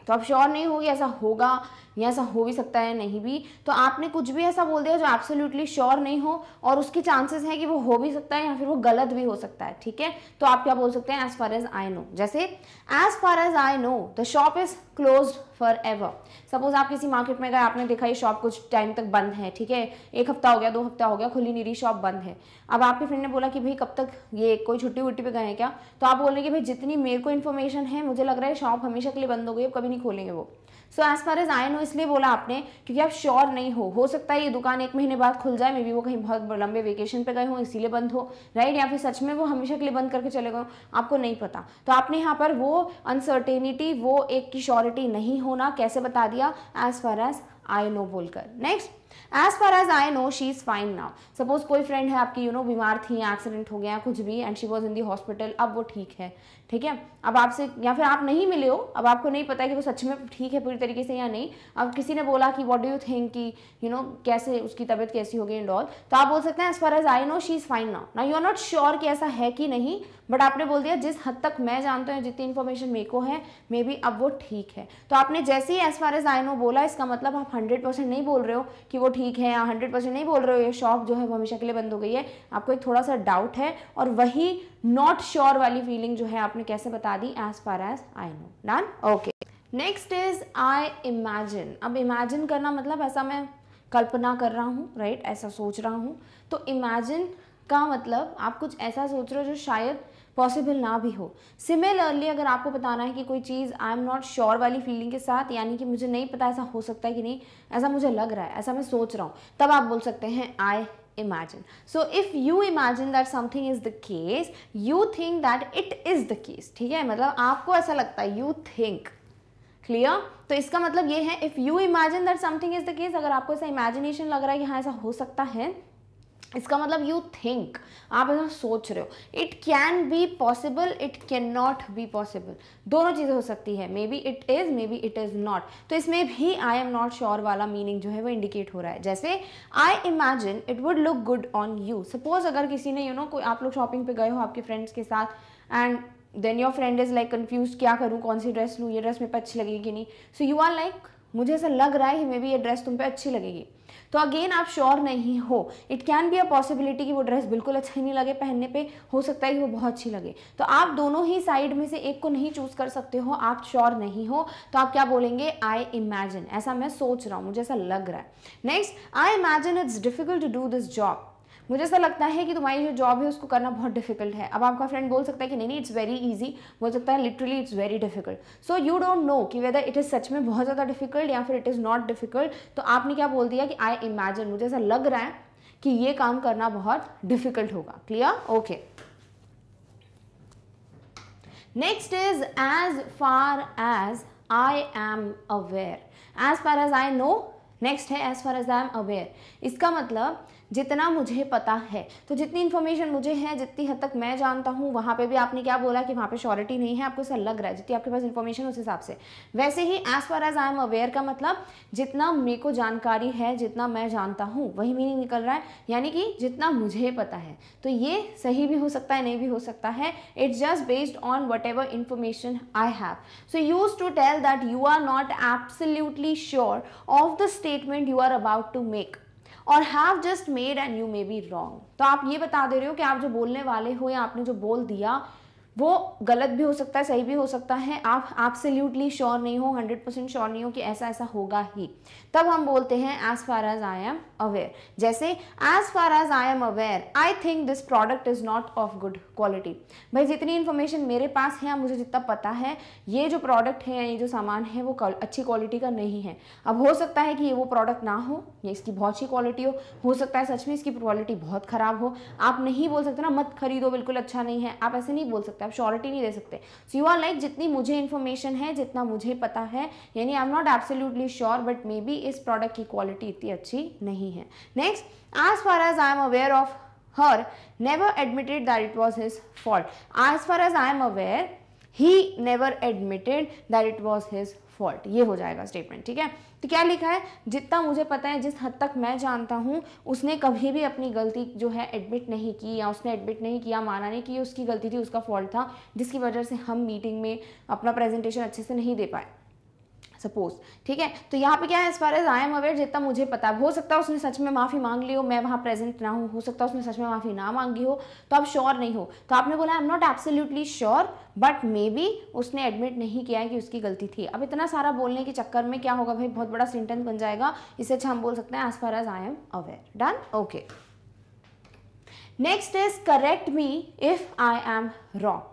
तो आप श्योर नहीं होगी ऐसा होगा या ऐसा हो भी सकता है नहीं भी, तो आपने कुछ भी ऐसा बोल दिया जो एब्सोल्युटली श्योर नहीं हो और उसके चांसेस हैं कि वो हो भी सकता है या फिर वो गलत भी हो सकता है. ठीक है, तो आप क्या बोल सकते हैं as far as I know. जैसे as far as I know the shop is closed forever. Suppose आप किसी मार्केट में गए, आपने देखा ये शॉप कुछ टाइम तक बंद है, ठीक है, 1 हफ्ता हो गया, 2 हफ्ता हो गया, खुली नहीं रही, शॉप बंद है. अब आपके फ्रेंड ने बोला कि भाई कब तक, ये कोई छुट्टी वुट्टी पे गए हैं क्या, तो आप बोल रहे हैं कि भाई जितनी मेरे को इन्फॉर्मेशन है मुझे लग रहा है शॉप हमेशा के लिए बंद हो गई, अब कभी नहीं खोलेंगे वो. So as far as I know इसलिए बोला आपने क्योंकि आप श्योर नहीं हो सकता है ये दुकान 1 महीने बाद खुल जाए, मे बी वो कहीं बहुत लंबे वेकेशन पे गए हो इसीलिए बंद हो, राइट, या फिर सच में वो हमेशा के लिए बंद करके चले गए, आपको नहीं पता. तो आपने यहाँ पर वो अनसर्टेनिटी, वो एक की श्योरिटी नहीं होना कैसे बता दिया, as far as I know बोलकर. Next, as far as I know she is fine now. Suppose कोई फ्रेंड है आपकी बीमार थी, एक्सीडेंट हो गया कुछ भी, and she was in the hospital, अब वो ठीक है. ठीक है, अब आपसे या फिर आप नहीं मिले हो, अब आपको नहीं पता है कि वो सच में ठीक है पूरी तरीके से या नहीं. अब किसी ने बोला कि व्हाट डू यू थिंक कि कैसे उसकी तबीयत कैसी होगी एंड ऑल, तो आप बोल सकते हैं as far as I know she is fine now. Now you are not sure कि ऐसा है कि नहीं, बट आपने बोल दिया जिस हद तक मैं जानता हूँ, जितनी इन्फॉर्मेशन मेरे को है, मे बी अब वो ठीक है. तो आपने जैसे ही as far as I know बोला, इसका मतलब आप 100% नहीं बोल रहे हो कि वो ठीक है, या 100% नहीं बोल रहे हो ये शॉप जो है वो हमेशा के लिए बंद हो गई है, आपको एक थोड़ा सा डाउट है, और वही नॉट श्योर वाली फीलिंग जो है आपने कैसे बता दी, as far as I know. Done, okay. Next is I imagine. अब इमेजिन करना मतलब ऐसा मैं कल्पना कर रहा हूँ, राइट, ऐसा सोच रहा हूँ. तो इमेजिन का मतलब आप कुछ ऐसा सोच रहे हो जो शायद पॉसिबल ना भी हो. सिमिलरली अगर आपको बताना है कि कोई चीज़ आई एम नॉट श्योर वाली फीलिंग के साथ, यानी कि मुझे नहीं पता ऐसा हो सकता है कि नहीं, ऐसा मुझे लग रहा है, ऐसा मैं सोच रहा हूँ, तब आप बोल सकते हैं आई imagine. So if you imagine that something is the case, you think that it is the case. ठीक है, मतलब आपको ऐसा लगता है, you think. Clear? तो इसका मतलब ये है if you imagine that something is the case, अगर आपको ऐसा imagination लग रहा है कि हाँ ऐसा हो सकता है, इसका मतलब यू थिंक, आप ऐसा सोच रहे हो. It can be possible, it can not be possible, दोनों चीज़ें हो सकती है, may be it is, may be it is not. तो इसमें भी आई एम नॉट श्योर वाला मीनिंग जो है वो इंडिकेट हो रहा है. जैसे I imagine it would look good on you. Suppose अगर किसी ने कोई, आप लोग शॉपिंग पे गए हो आपके फ्रेंड्स के साथ, and then your friend is like confuse, क्या करूँ, कौन सी ड्रेस लूँ, ये ड्रेस मेरे पे अच्छी लगेगी कि नहीं. सो यू आर लाइक मुझे ऐसा लग रहा है कि मे बी ये ड्रेस तुम पे अच्छी लगेगी। तो अगेन आप श्योर नहीं हो, it can be a possibility कि वो ड्रेस बिल्कुल अच्छी नहीं लगे पहनने पे, हो सकता है कि वो बहुत अच्छी लगे। तो आप दोनों ही साइड में से एक को नहीं चूज कर सकते हो, आप श्योर नहीं हो, तो आप क्या बोलेंगे, आई इमेजिन, ऐसा मैं सोच रहा हूँ, मुझे ऐसा लग रहा है। Next, I imagine it's difficult to do this job, मुझे ऐसा लगता है कि तुम्हारी जो जॉब है उसको करना बहुत डिफिकल्ट है। अब आपका फ्रेंड बोल सकता है कि नहीं इट्स वेरी इजी, बोल सकता है literally it's very difficult. So you don't no कि वेदर इट इज सच में बहुत ज़्यादा डिफिकल्ट या फिर इट इज़ नॉट डिफिकल्ट। तो आपने क्या बोल दिया कि आई इमेजिन, मुझे ऐसा लग रहा है कि ये काम करना बहुत डिफिकल्ट होगा। Clear? Okay. Next is as far as I am aware, as far as I know, next है as far as I am aware. इसका मतलब जितना मुझे पता है, तो जितनी इन्फॉर्मेशन मुझे है, जितनी हद तक मैं जानता हूँ, वहाँ पे भी आपने क्या बोला कि वहाँ पे श्योरिटी नहीं है, आपको ऐसा लग रहा है, जितनी आपके पास इन्फॉर्मेशन उस हिसाब से। वैसे ही as far as I am aware का मतलब जितना मेरे को जानकारी है, जितना मैं जानता हूँ, वही मीनिंग निकल रहा है, यानी कि जितना मुझे पता है। तो ये सही भी हो सकता है, नहीं भी हो सकता है, it's just based on whatever information I have. So use to tell that you are not absolutely sure of the statement you are about to make or have just made and you may be wrong. तो आप ये बता दे रहे हो कि आप जो बोलने वाले हो या आपने जो बोल दिया वो गलत भी हो सकता है, सही भी हो सकता है, आप एब्सोल्युटली श्योर नहीं हो, 100% श्योर नहीं हो कि ऐसा ऐसा होगा ही, तब हम बोलते हैं as far as I am aware. जैसे as far as I am aware I think this product is not of good quality. भाई जितनी इन्फॉर्मेशन मेरे पास है, मुझे जितना पता है, ये जो प्रोडक्ट है, ये जो सामान है वो अच्छी क्वालिटी का नहीं है। अब हो सकता है कि ये वो प्रोडक्ट ना हो, ये इसकी बहुत अच्छी क्वालिटी हो सकता है सच में इसकी क्वालिटी बहुत खराब हो। आप नहीं बोल सकते ना मत खरीदो, बिल्कुल अच्छा नहीं है, आप ऐसे नहीं बोल सकते, आप श्योरिटी नहीं दे सकते। सो यू आर लाइक जितनी मुझे इन्फॉर्मेशन है, जितना मुझे पता है, यानी I am not absolutely sure but maybe इस प्रोडक्ट की क्वालिटी इतनी अच्छी नहीं है। Next, as far as I am aware of her never admitted that it was his fault. As far as I am aware he never admitted that it was his fault, ये हो जाएगा स्टेटमेंट। ठीक है, तो क्या लिखा है, जितना मुझे पता है, जिस हद तक मैं जानता हूँ, उसने कभी भी अपनी गलती जो है एडमिट नहीं की, या उसने एडमिट नहीं किया, माना नहीं कि उसकी गलती थी, उसका फॉल्ट था, जिसकी वजह से हम मीटिंग में अपना प्रेजेंटेशन अच्छे से नहीं दे पाए सपोज। ठीक है, तो यहाँ पे क्या है, as far as I am aware जितना मुझे पता है, हो सकता है उसने सच में माफ़ी मांग ली हो, मैं वहाँ प्रेजेंट ना हूँ, हो सकता है उसने सच में माफ़ी ना मांगी हो, तो आप श्योर नहीं हो। तो आपने बोला आई am not absolutely sure but may be उसने एडमिट नहीं किया है कि उसकी गलती थी। अब इतना सारा बोलने के चक्कर में क्या होगा भाई, बहुत बड़ा सेंटेंस बन जाएगा, इससे अच्छा हम बोल सकते हैं as far as I am aware. Done? Okay. Next is correct me if I am wrong.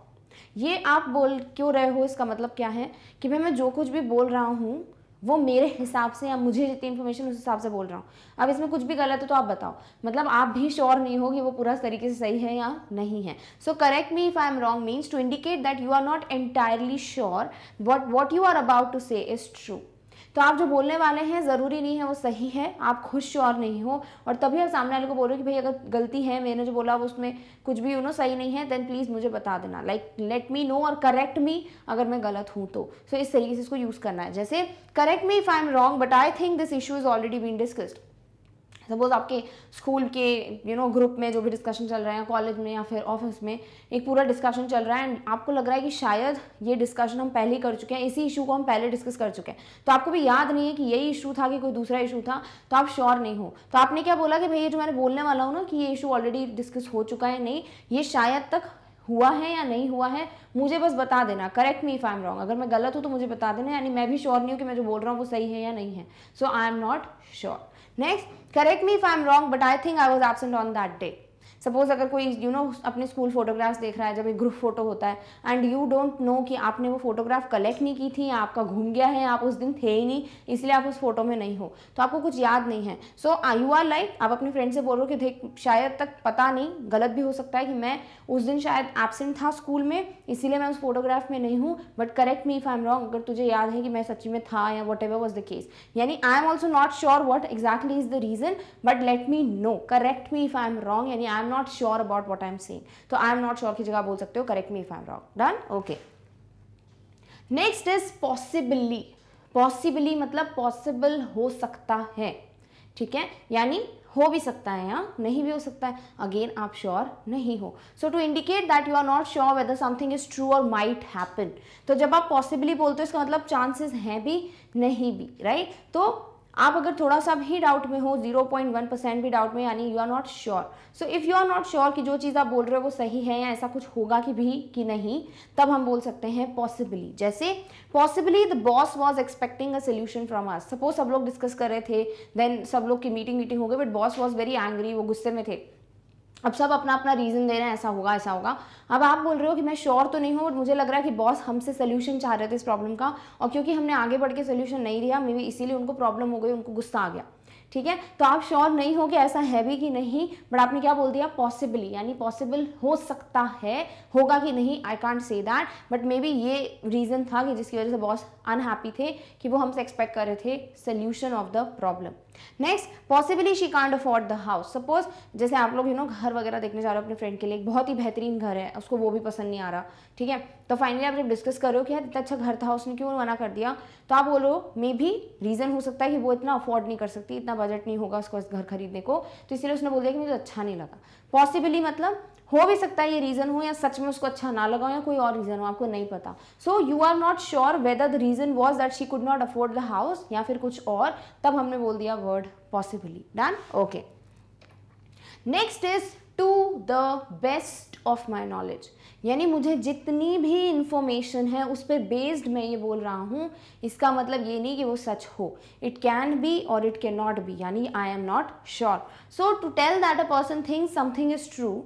ये आप बोल क्यों रहे हो, इसका मतलब क्या है कि भाई मैं जो कुछ भी बोल रहा हूँ वो मेरे हिसाब से या मुझे जितनी इन्फॉर्मेशन उस हिसाब से बोल रहा हूँ। अब इसमें कुछ भी गलत है तो आप बताओ, मतलब आप भी श्योर नहीं हो कि वो पूरा तरीके से सही है या नहीं है। So correct me if I am wrong means to indicate that you are not entirely sure what you are about to say is true. तो आप जो बोलने वाले हैं ज़रूरी नहीं है वो सही है, आप खुद श्योर नहीं हो और तभी आप सामने वाले को बोल रहे हो कि भाई अगर गलती है, मैंने जो बोला उसमें कुछ भी सही नहीं है, देन प्लीज़ मुझे बता देना, लाइक लेट मी नो और करेक्ट मी अगर मैं गलत हूँ तो। सो इस तरीके से इसको यूज़ करना है। जैसे correct me if I am wrong but I think this issue is already been discussed. Suppose आपके स्कूल के ग्रुप में जो भी डिस्कशन चल रहा है, कॉलेज में या फिर ऑफिस में एक पूरा डिस्कशन चल रहा है एंड आपको लग रहा है कि शायद ये डिस्कशन हम पहले ही कर चुके हैं, इसी इशू को हम पहले डिस्कस कर चुके हैं, तो आपको भी याद नहीं है कि यही इशू था कि कोई दूसरा इशू था, तो आप श्योर नहीं हो। तो आपने क्या बोला कि भाई ये जो मैंने बोलने वाला हूँ ना कि ये इशू ऑलरेडी डिस्कस हो चुका है, नहीं ये शायद तक हुआ है या नहीं हुआ है, मुझे बस बता देना। Correct me if I am wrong, अगर मैं गलत हूँ तो मुझे बता देना, यानी मैं भी श्योर नहीं हूँ कि मैं जो बोल रहा हूँ वो सही है या नहीं है। So I am not sure. Next, correct me if I am wrong but I think I was absent on that day. Suppose अगर कोई अपने स्कूल फोटोग्राफ्स देख रहा है, जब एक ग्रुप फोटो होता है एंड यू डोंट नो कि आपने वो फोटोग्राफ कलेक्ट नहीं की थी या आपका घूम गया है, आप उस दिन थे ही नहीं इसलिए आप उस फोटो में नहीं हो, तो आपको कुछ याद नहीं है। सो यू आर लाइक, आप अपने फ्रेंड से बोल रहे हो कि देख शायद तक पता नहीं, गलत भी हो सकता है कि मैं उस दिन शायद एब्सेंट था स्कूल में इसीलिए मैं उस फोटोग्राफ में नहीं हूँ, but correct me if I am wrong, अगर तुझे याद है कि मैं सच्ची में था या whatever was the case. यानी I am also not sure what exactly is the reason but let me know. Correct me if I am wrong यानी I am not sure about what I'm saying, तो आई एम नॉट श्योर की जगह बोल सकते हो correct me if I am wrong. Done? Okay. Next is possibly. Possibly मतलब पॉसिबल हो सकता है। ठीक है, यानी हो भी सकता है या नहीं भी हो सकता है, अगेन आप श्योर नहीं हो। So to indicate that you are not sure whether something is true or might happen, तो जब आप पॉसिबली बोलते हो इसका मतलब चांसेस हैं भी नहीं भी, राइट। तो आप अगर थोड़ा सा भी डाउट में हो, 0.1% भी डाउट में, यानी you are not sure. So if you are not sure कि जो चीज़ आप बोल रहे हो वो सही है या ऐसा कुछ होगा कि भी कि नहीं, तब हम बोल सकते हैं पॉसिबली। जैसे possibly the boss was expecting a solution from us. Suppose सब लोग डिस्कस कर रहे थे, देन सब लोग की मीटिंग हो गई, but boss was very angry, वो गुस्से में थे। अब सब अपना अपना रीज़न दे रहे हैं, ऐसा होगा ऐसा होगा। अब आप बोल रहे हो कि मैं श्योर तो नहीं हूँ, बट मुझे लग रहा है कि बॉस हमसे सोल्यूशन चाह रहे थे इस प्रॉब्लम का, और क्योंकि हमने आगे बढ़ के सोल्यूशन नहीं दिया, मे बी इसीलिए उनको प्रॉब्लम हो गई, उनको गुस्सा आ गया, ठीक है। तो आप श्योर नहीं हो कि ऐसा है भी कि नहीं, बट आपने क्या बोल दिया, पॉसिबली, यानी पॉसिबल हो सकता है, होगा कि नहीं I can't say that, but may be ये रीज़न था कि जिसकी वजह से बॉस अनहैप्पी थे कि वो हमसे एक्सपेक्ट कर रहे थे solution of the problem. Next, possibly she can't afford the house. Suppose जैसे आप लोग घर वगैरह देखने जा रहे हो अपने फ्रेंड के लिए, बहुत ही बेहतरीन घर है, उसको वो भी पसंद नहीं आ रहा, ठीक है। तो फाइनली आप जब डिस्कस कर रहे हो कि यार इतना अच्छा घर था, उसने क्यों मना कर दिया, तो आप बोलो मे भी रीज़न हो सकता है कि वो इतना अफोर्ड नहीं कर सकती, इतना बजट नहीं होगा उसको इस घर खरीदने को, तो इसलिए उसने बोल दिया कि मुझे अच्छा नहीं लगा। पॉसिबली मतलब हो भी सकता है ये रीज़न हो, या सच में उसको अच्छा ना लगा, या कोई और रीज़न हो, आपको नहीं पता। So you are not sure whether the reason was that she could not afford the house या फिर कुछ और, तब हमने बोल दिया word possibly. Done, okay. Next is to the best of my knowledge, यानी मुझे जितनी भी इंफॉर्मेशन है उस पर बेस्ड मैं ये बोल रहा हूँ। इसका मतलब ये नहीं कि वो सच हो, इट कैन बी और इट कैन नॉट बी, यानी I am not sure. So to tell that a person thinks something is true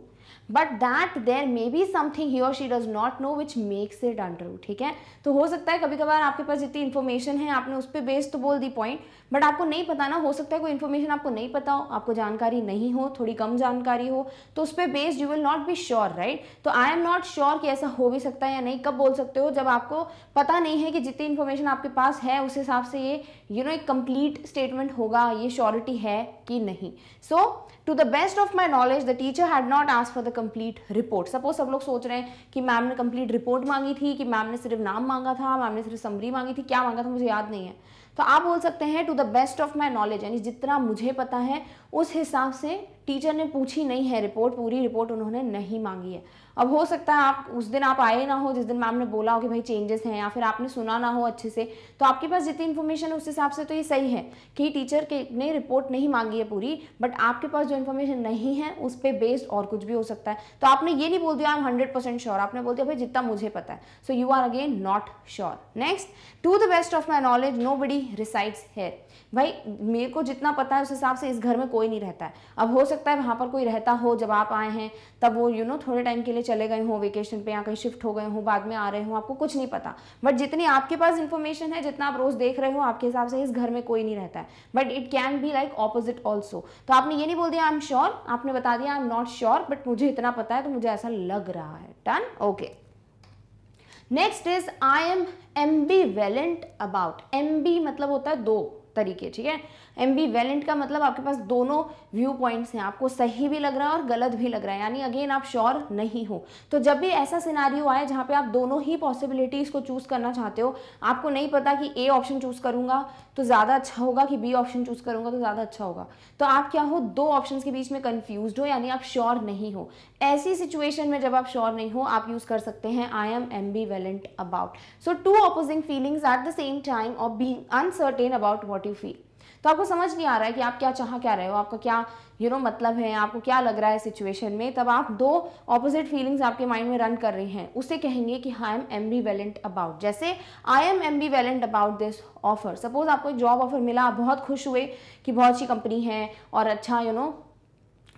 but that there may be something he और she does not know which makes it untrue, ठीक है। तो हो सकता है कभी कभार आपके पास जितनी इन्फॉर्मेशन है आपने उस पर बेस्ड तो बोल दी पॉइंट, बट आपको नहीं पता ना, हो सकता है कोई इन्फॉर्मेशन आपको नहीं पता हो, आपको जानकारी नहीं हो, थोड़ी कम जानकारी हो, तो उस पर based you will not be sure, right. तो आई एम नॉट श्योर कि ऐसा हो भी सकता है या नहीं, कब बोल सकते हो, जब आपको पता नहीं है कि जितनी इन्फॉर्मेशन आपके पास है उस हिसाब से ये एक कंप्लीट स्टेटमेंट होगा, ये श्योरिटी है कि नहीं। So to the best of my knowledge the teacher had not asked for the complete report. Suppose सब लोग सोच रहे हैं कि मैम ने कंप्लीट रिपोर्ट मांगी थी, कि मैम ने सिर्फ नाम मांगा था, मैम ने सिर्फ समरी मांगी थी, क्या मांगा था मुझे याद नहीं है। तो आप बोल सकते हैं to the best of my knowledge, यानी जितना मुझे पता है उस हिसाब से टीचर ने पूछी नहीं है रिपोर्ट, पूरी रिपोर्ट उन्होंने नहीं मांगी है। अब हो सकता है आप उस दिन आप आए ना हो जिस दिन मैम ने बोला हो कि भाई चेंजेस हैं, या फिर आपने सुना ना हो अच्छे से, तो आपके पास जितनी इन्फॉर्मेशन है उस हिसाब से तो ये सही है कि टीचर के ने रिपोर्ट नहीं मांगी है पूरी, बट आपके पास जो इन्फॉर्मेशन नहीं है उस पर बेस्ड और कुछ भी हो सकता है। तो आपने ये नहीं बोल दिया आई एम 100% श्योर, आपने बोल दिया भाई जितना मुझे पता है। So you are again not sure. Next, to the best of my knowledge nobody resides here. भाई मेरे को जितना पता है उस हिसाब से इस घर में कोई नहीं रहता है। अब हो सकता है वहाँ पर कोई रहता हो, जब आप आए हैं तब वो थोड़े टाइम के लिए चले गए हो वेकेशन पे, या कहीं शिफ्ट हो गए हो, बाद में आ रहे हो, आपको कुछ नहीं पता, बट जितनी आपके पास इन्फॉर्मेशन है, जितना आप रोज देख रहे हो, आपके हिसाब से इस घर में कोई नहीं रहता है। But it can be like opposite also. तो आपने ये नहीं बोल दिया आई एम श्योर, आपने बता दिया आई एम नॉट श्योर बट मुझे इतना पता है तो मुझे ऐसा लग रहा है। Done, okay. Next is I am ambivalent about. Ambi मतलब होता है दो तरीके, ठीक है। एम्बीवेलेंट का मतलब आपके पास दोनों व्यू पॉइंट्स हैं, आपको सही भी लग रहा है और गलत भी लग रहा है, यानी अगेन आप श्योर नहीं हो। तो जब भी ऐसा सिनारियो आए जहाँ पे आप दोनों ही पॉसिबिलिटीज़ को चूज़ करना चाहते हो, आपको नहीं पता कि ए ऑप्शन चूज़ करूँगा तो ज़्यादा अच्छा होगा कि बी ऑप्शन चूज़ करूँगा तो ज़्यादा अच्छा होगा, तो आप क्या हो, दो ऑप्शन के बीच में कन्फ्यूज्ड हो, यानी आप श्योर नहीं हो। ऐसी सिचुएशन में जब आप श्योर नहीं हो आप यूज़ कर सकते हैं I am ambivalent about. So two opposing feelings at the same time of being uncertain about what you feel. तो आपको समझ नहीं आ रहा है कि आप क्या चाह क्या रहे हो, आपका क्या मतलब है, आपको क्या लग रहा है सिचुएशन में, तब आप दो ऑपोजिट फीलिंग्स आपके माइंड में रन कर रही हैं, उसे कहेंगे कि आई एम एम्बीवेलेंट अबाउट। जैसे I am ambivalent about this offer. Suppose आपको एक जॉब ऑफर मिला, आप बहुत खुश हुए कि बहुत अच्छी कंपनी है और अच्छा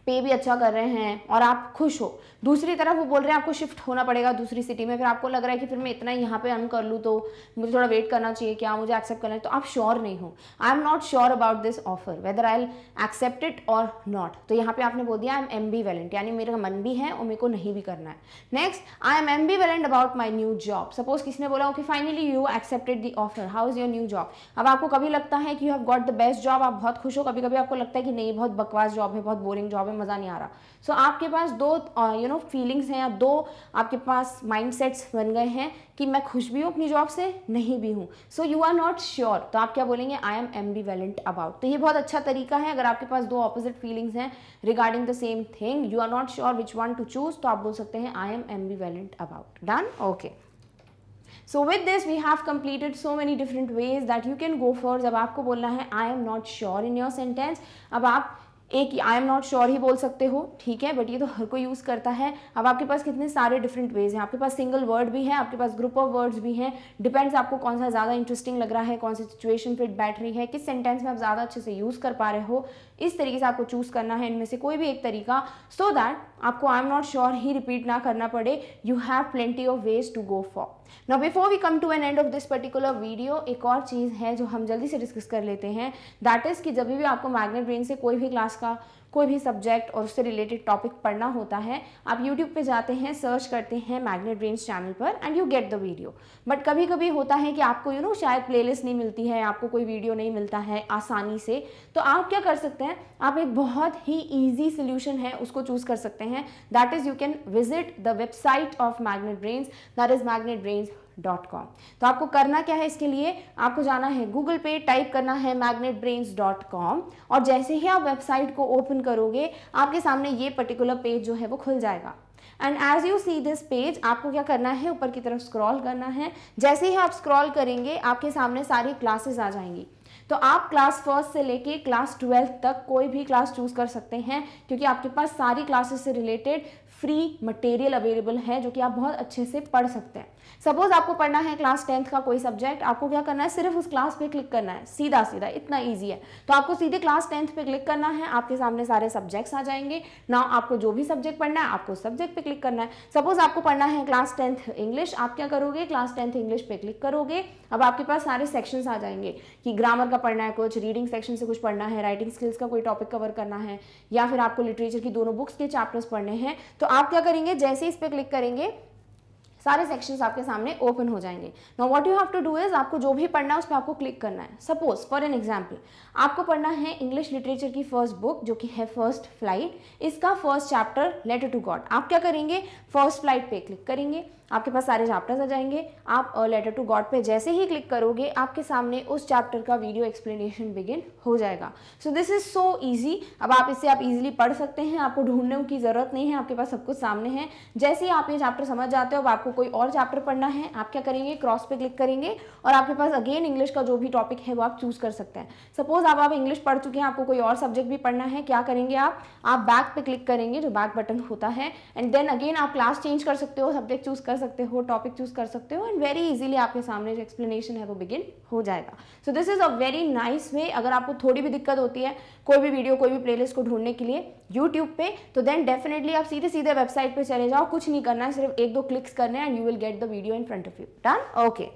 पे भी अच्छा कर रहे हैं और आप खुश हो। दूसरी तरफ वो बोल रहे हैं आपको शिफ्ट होना पड़ेगा दूसरी सिटी में, फिर आपको लग रहा है कि फिर मैं इतना यहाँ पे अर्न कर लूँ तो मुझे थोड़ा वेट करना चाहिए, क्या मुझे एक्सेप्ट करना है, तो आप श्योर नहीं हो। I am not sure about this offer whether I accept it or not. तो यहाँ पे आपने बोल दिया आई एम एम्बीवेलेंट, यानी मेरा मन भी है और मेरे को नहीं भी करना है। Next, I am ambivalent about my new job. Suppose किसी ने बोला okay finally you accepted the offer, how is your new job. अब आपको कभी लगता है कि you have got the best job, आप बहुत खुश हो, कभी कभी आपको लगता है कि नहीं बहुत बकवास जॉब है, बहुत बोरिंग जॉब है, में मज़ा नहीं आ रहा। सो आपके पास दो फीलिंग्स हैं या दो आपके पास माइंडसेट्स बन गए हैं कि मैं खुश भी हूँ अपनी जॉब से, नहीं भी हूँ। So you are not sure, तो आप क्या बोलेंगे, आई एम एम्बीवेलेंट अबाउट। तो ये बहुत अच्छा तरीका है अगर आपके पास दो ऑपोजिट फीलिंग्स हैं regarding the same thing, you are not sure which one to choose, तो आप बोल सकते हैं I am ambivalent about. Done? Okay. So with this we have completed so many different ways that you can go for। जब आपको बोलना है I am not sure in your sentence, अब आप एक आई एम नॉट श्योर ही बोल सकते हो, ठीक है, बट ये तो हर कोई यूज़ करता है। अब आपके पास कितने सारे डिफरेंट वेज हैं, आपके पास सिंगल वर्ड भी है, आपके पास ग्रुप ऑफ वर्ड्स भी हैं, डिपेंड्स आपको कौन सा ज़्यादा इंटरेस्टिंग लग रहा है, कौन सी सिचुएशन फिट बैठ रही है, किस सेंटेंस में आप ज़्यादा अच्छे से यूज़ कर पा रहे हो, इस तरीके से आपको चूज़ करना है इनमें से कोई भी एक तरीका, सो दैट आपको आई एम नॉट श्योर ही रिपीट ना करना पड़े। You have plenty of ways to go for. Now before we come to an end of this particular video, एक और चीज़ है जो हम जल्दी से डिस्कस कर लेते हैं, दैट इज़ कि जब भी आपको मैग्नेट ब्रेन से कोई भी क्लास का कोई भी सब्जेक्ट और उससे रिलेटेड टॉपिक पढ़ना होता है, आप यूट्यूब पे जाते हैं, सर्च करते हैं मैग्नेट ब्रेन्स चैनल पर and you get the video. But कभी कभी होता है कि आपको शायद प्लेलिस्ट नहीं मिलती है, आपको कोई वीडियो नहीं मिलता है आसानी से, तो आप क्या कर सकते हैं, आप एक बहुत ही ईजी सोल्यूशन है उसको चूज़ कर सकते हैं, that is you can visit the website of magnet brains, that is magnetbrains.com। तो आपको करना क्या है, इसके लिए आपको जाना है गूगल पे, टाइप करना है magnetbrains.com, और जैसे ही आप वेबसाइट को ओपन करोगे आपके सामने ये पर्टिकुलर पेज जो है वो खुल जाएगा। And as you see this page, आपको क्या करना है, ऊपर की तरफ स्क्रॉल करना है। जैसे ही आप स्क्रॉल करेंगे आपके सामने सारी क्लासेस आ जाएंगी। तो आप क्लास 1 से लेके क्लास 12 तक कोई भी क्लास चूज कर सकते हैं, क्योंकि आपके पास सारी क्लासेस से रिलेटेड फ्री मटेरियल अवेलेबल है जो कि आप बहुत अच्छे से पढ़ सकते हैं। सपोज आपको पढ़ना है क्लास 10th का कोई सब्जेक्ट, आपको क्या करना है, सिर्फ उस क्लास पे क्लिक करना है, सीधा सीधा, इतना इजी है। तो आपको सीधे क्लास 10th पे क्लिक करना है, आपके सामने सारे सब्जेक्ट्स आ जाएंगे। नाउ आपको जो भी सब्जेक्ट पढ़ना है आपको सब्जेक्ट पे क्लिक करना है। सपोज आपको पढ़ना है क्लास 10th इंग्लिश, आप क्या करोगे, क्लास 10th इंग्लिश पे क्लिक करोगे। अब आपके पास सारे सेक्शंस आ जाएंगे कि ग्रामर का पढ़ना है कुछ, रीडिंग सेक्शन से कुछ पढ़ना है, राइटिंग स्किल्स का कोई टॉपिक कवर करना है, या फिर आपको लिटरेचर की दोनों बुक्स के चैप्टर्स पढ़ने हैं। तो आप क्या करेंगे, जैसे इस पे क्लिक करेंगे सारे सेक्शंस आपके सामने ओपन हो जाएंगे। Now what you have to do is, आपको जो भी पढ़ना है उस पर आपको क्लिक करना है। सपोज फॉर एन एग्जांपल आपको पढ़ना है इंग्लिश लिटरेचर की फर्स्ट बुक जो कि है फर्स्ट फ्लाइट, इसका first chapter letter to God. आप क्या करेंगे, फर्स्ट फ्लाइट पे क्लिक करेंगे, आपके पास सारे चैप्टर्स आ जाएंगे। आप लेटर टू गॉड पे जैसे ही क्लिक करोगे आपके सामने उस चैप्टर का वीडियो एक्सप्लेनेशन बिगिन हो जाएगा। सो दिस इज सो ईजी। अब आप इससे आप इजीली पढ़ सकते हैं, आपको ढूंढने की जरूरत नहीं है, आपके पास सब कुछ सामने है। जैसे ही आप ये चैप्टर समझ जाते हो, अब आपको कोई और चैप्टर पढ़ना है, आप क्या करेंगे, क्रॉस पे क्लिक करेंगे और आपके पास अगेन इंग्लिश का जो भी टॉपिक है वो आप चूज कर सकते हैं। सपोज आप इंग्लिश पढ़ चुके हैं, आपको कोई और सब्जेक्ट भी पढ़ना है, क्या करेंगे आप बैक पे क्लिक करेंगे, जो बैक बटन होता है, एंड देन अगेन आप क्लास चेंज कर सकते हो, सब्जेक्ट चूज कर सकते हो, टॉपिक चूज कर सकते हो, एंड वेरी इजीली आपके सामने जो एक्सप्लेनेशन है वो बिगिन हो जाएगा। सो this is a very nice way. अगर आपको थोड़ी भी दिक्कत होती है कोई भी वीडियो कोई भी प्लेलिस्ट को ढूंढने के लिए यूट्यूब पे, तो देन डेफिनेटली आप सीधे सीधे वेबसाइट पे चले जाओ, कुछ नहीं करना है, सिर्फ 1-2 क्लिक्स करने हैं and you will get the video in front of you. Done? Okay.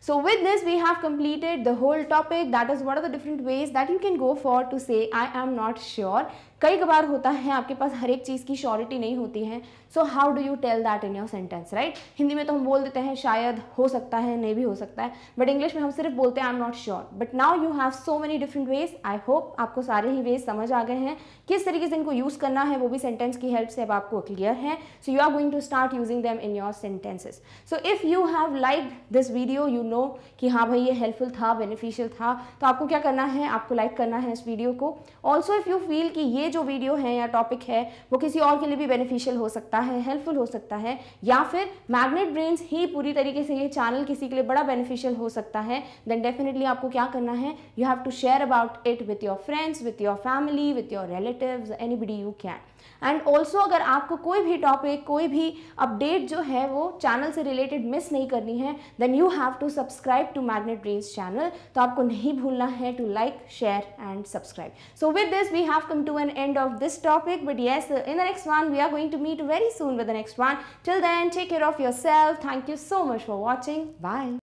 So with this we have completed the whole topic, that is what are the different ways that you can go for to say I am not sure। कई बार होता है आपके पास हर एक चीज़ की श्योरिटी नहीं होती है, so how do you tell that in your sentence, right. Hindi में तो हम बोल देते हैं शायद, हो सकता है, नहीं भी हो सकता है, बट इंग्लिश में हम सिर्फ बोलते हैं I am not sure. But now you have so many different ways. I hope आपको सारे ही वेज समझ आ गए हैं, किस तरीके से इनको यूज़ करना है वो भी सेंटेंस की हेल्प से अब आपको क्लियर है। So you are going to start using them in your sentences. So if you have like this video, you know कि हाँ भाई ये हेल्पफुल था, बेनिफिशियल था, तो आपको क्या करना है, आपको लाइक करना है इस वीडियो को। ऑल्सो इफ़ यू फील कि ये जो वीडियो है या टॉपिक है वो किसी और के लिए भी बेनिफिशियल हो सकता है, हेल्पफुल हो सकता है, या फिर मैग्नेट ब्रेन्स ही पूरी तरीके से ये चैनल किसी के लिए बड़ा बेनिफिशियल हो सकता है, देन डेफिनेटली आपको क्या करना है, you have to share about it with your friends, with your family, with your relatives, anybody you can. And also अगर आपको कोई भी टॉपिक, कोई भी अपडेट जो है वो चैनल से रिलेटेड मिस नहीं करनी है, then you have to subscribe to Magnet Brains channel. तो आपको नहीं भूलना है to like, share and subscribe. So with this we have come to an end of this topic, but yes, in the next one we are going to meet very soon with the next one. Till then, take care of yourself. Thank you so much for watching. Bye.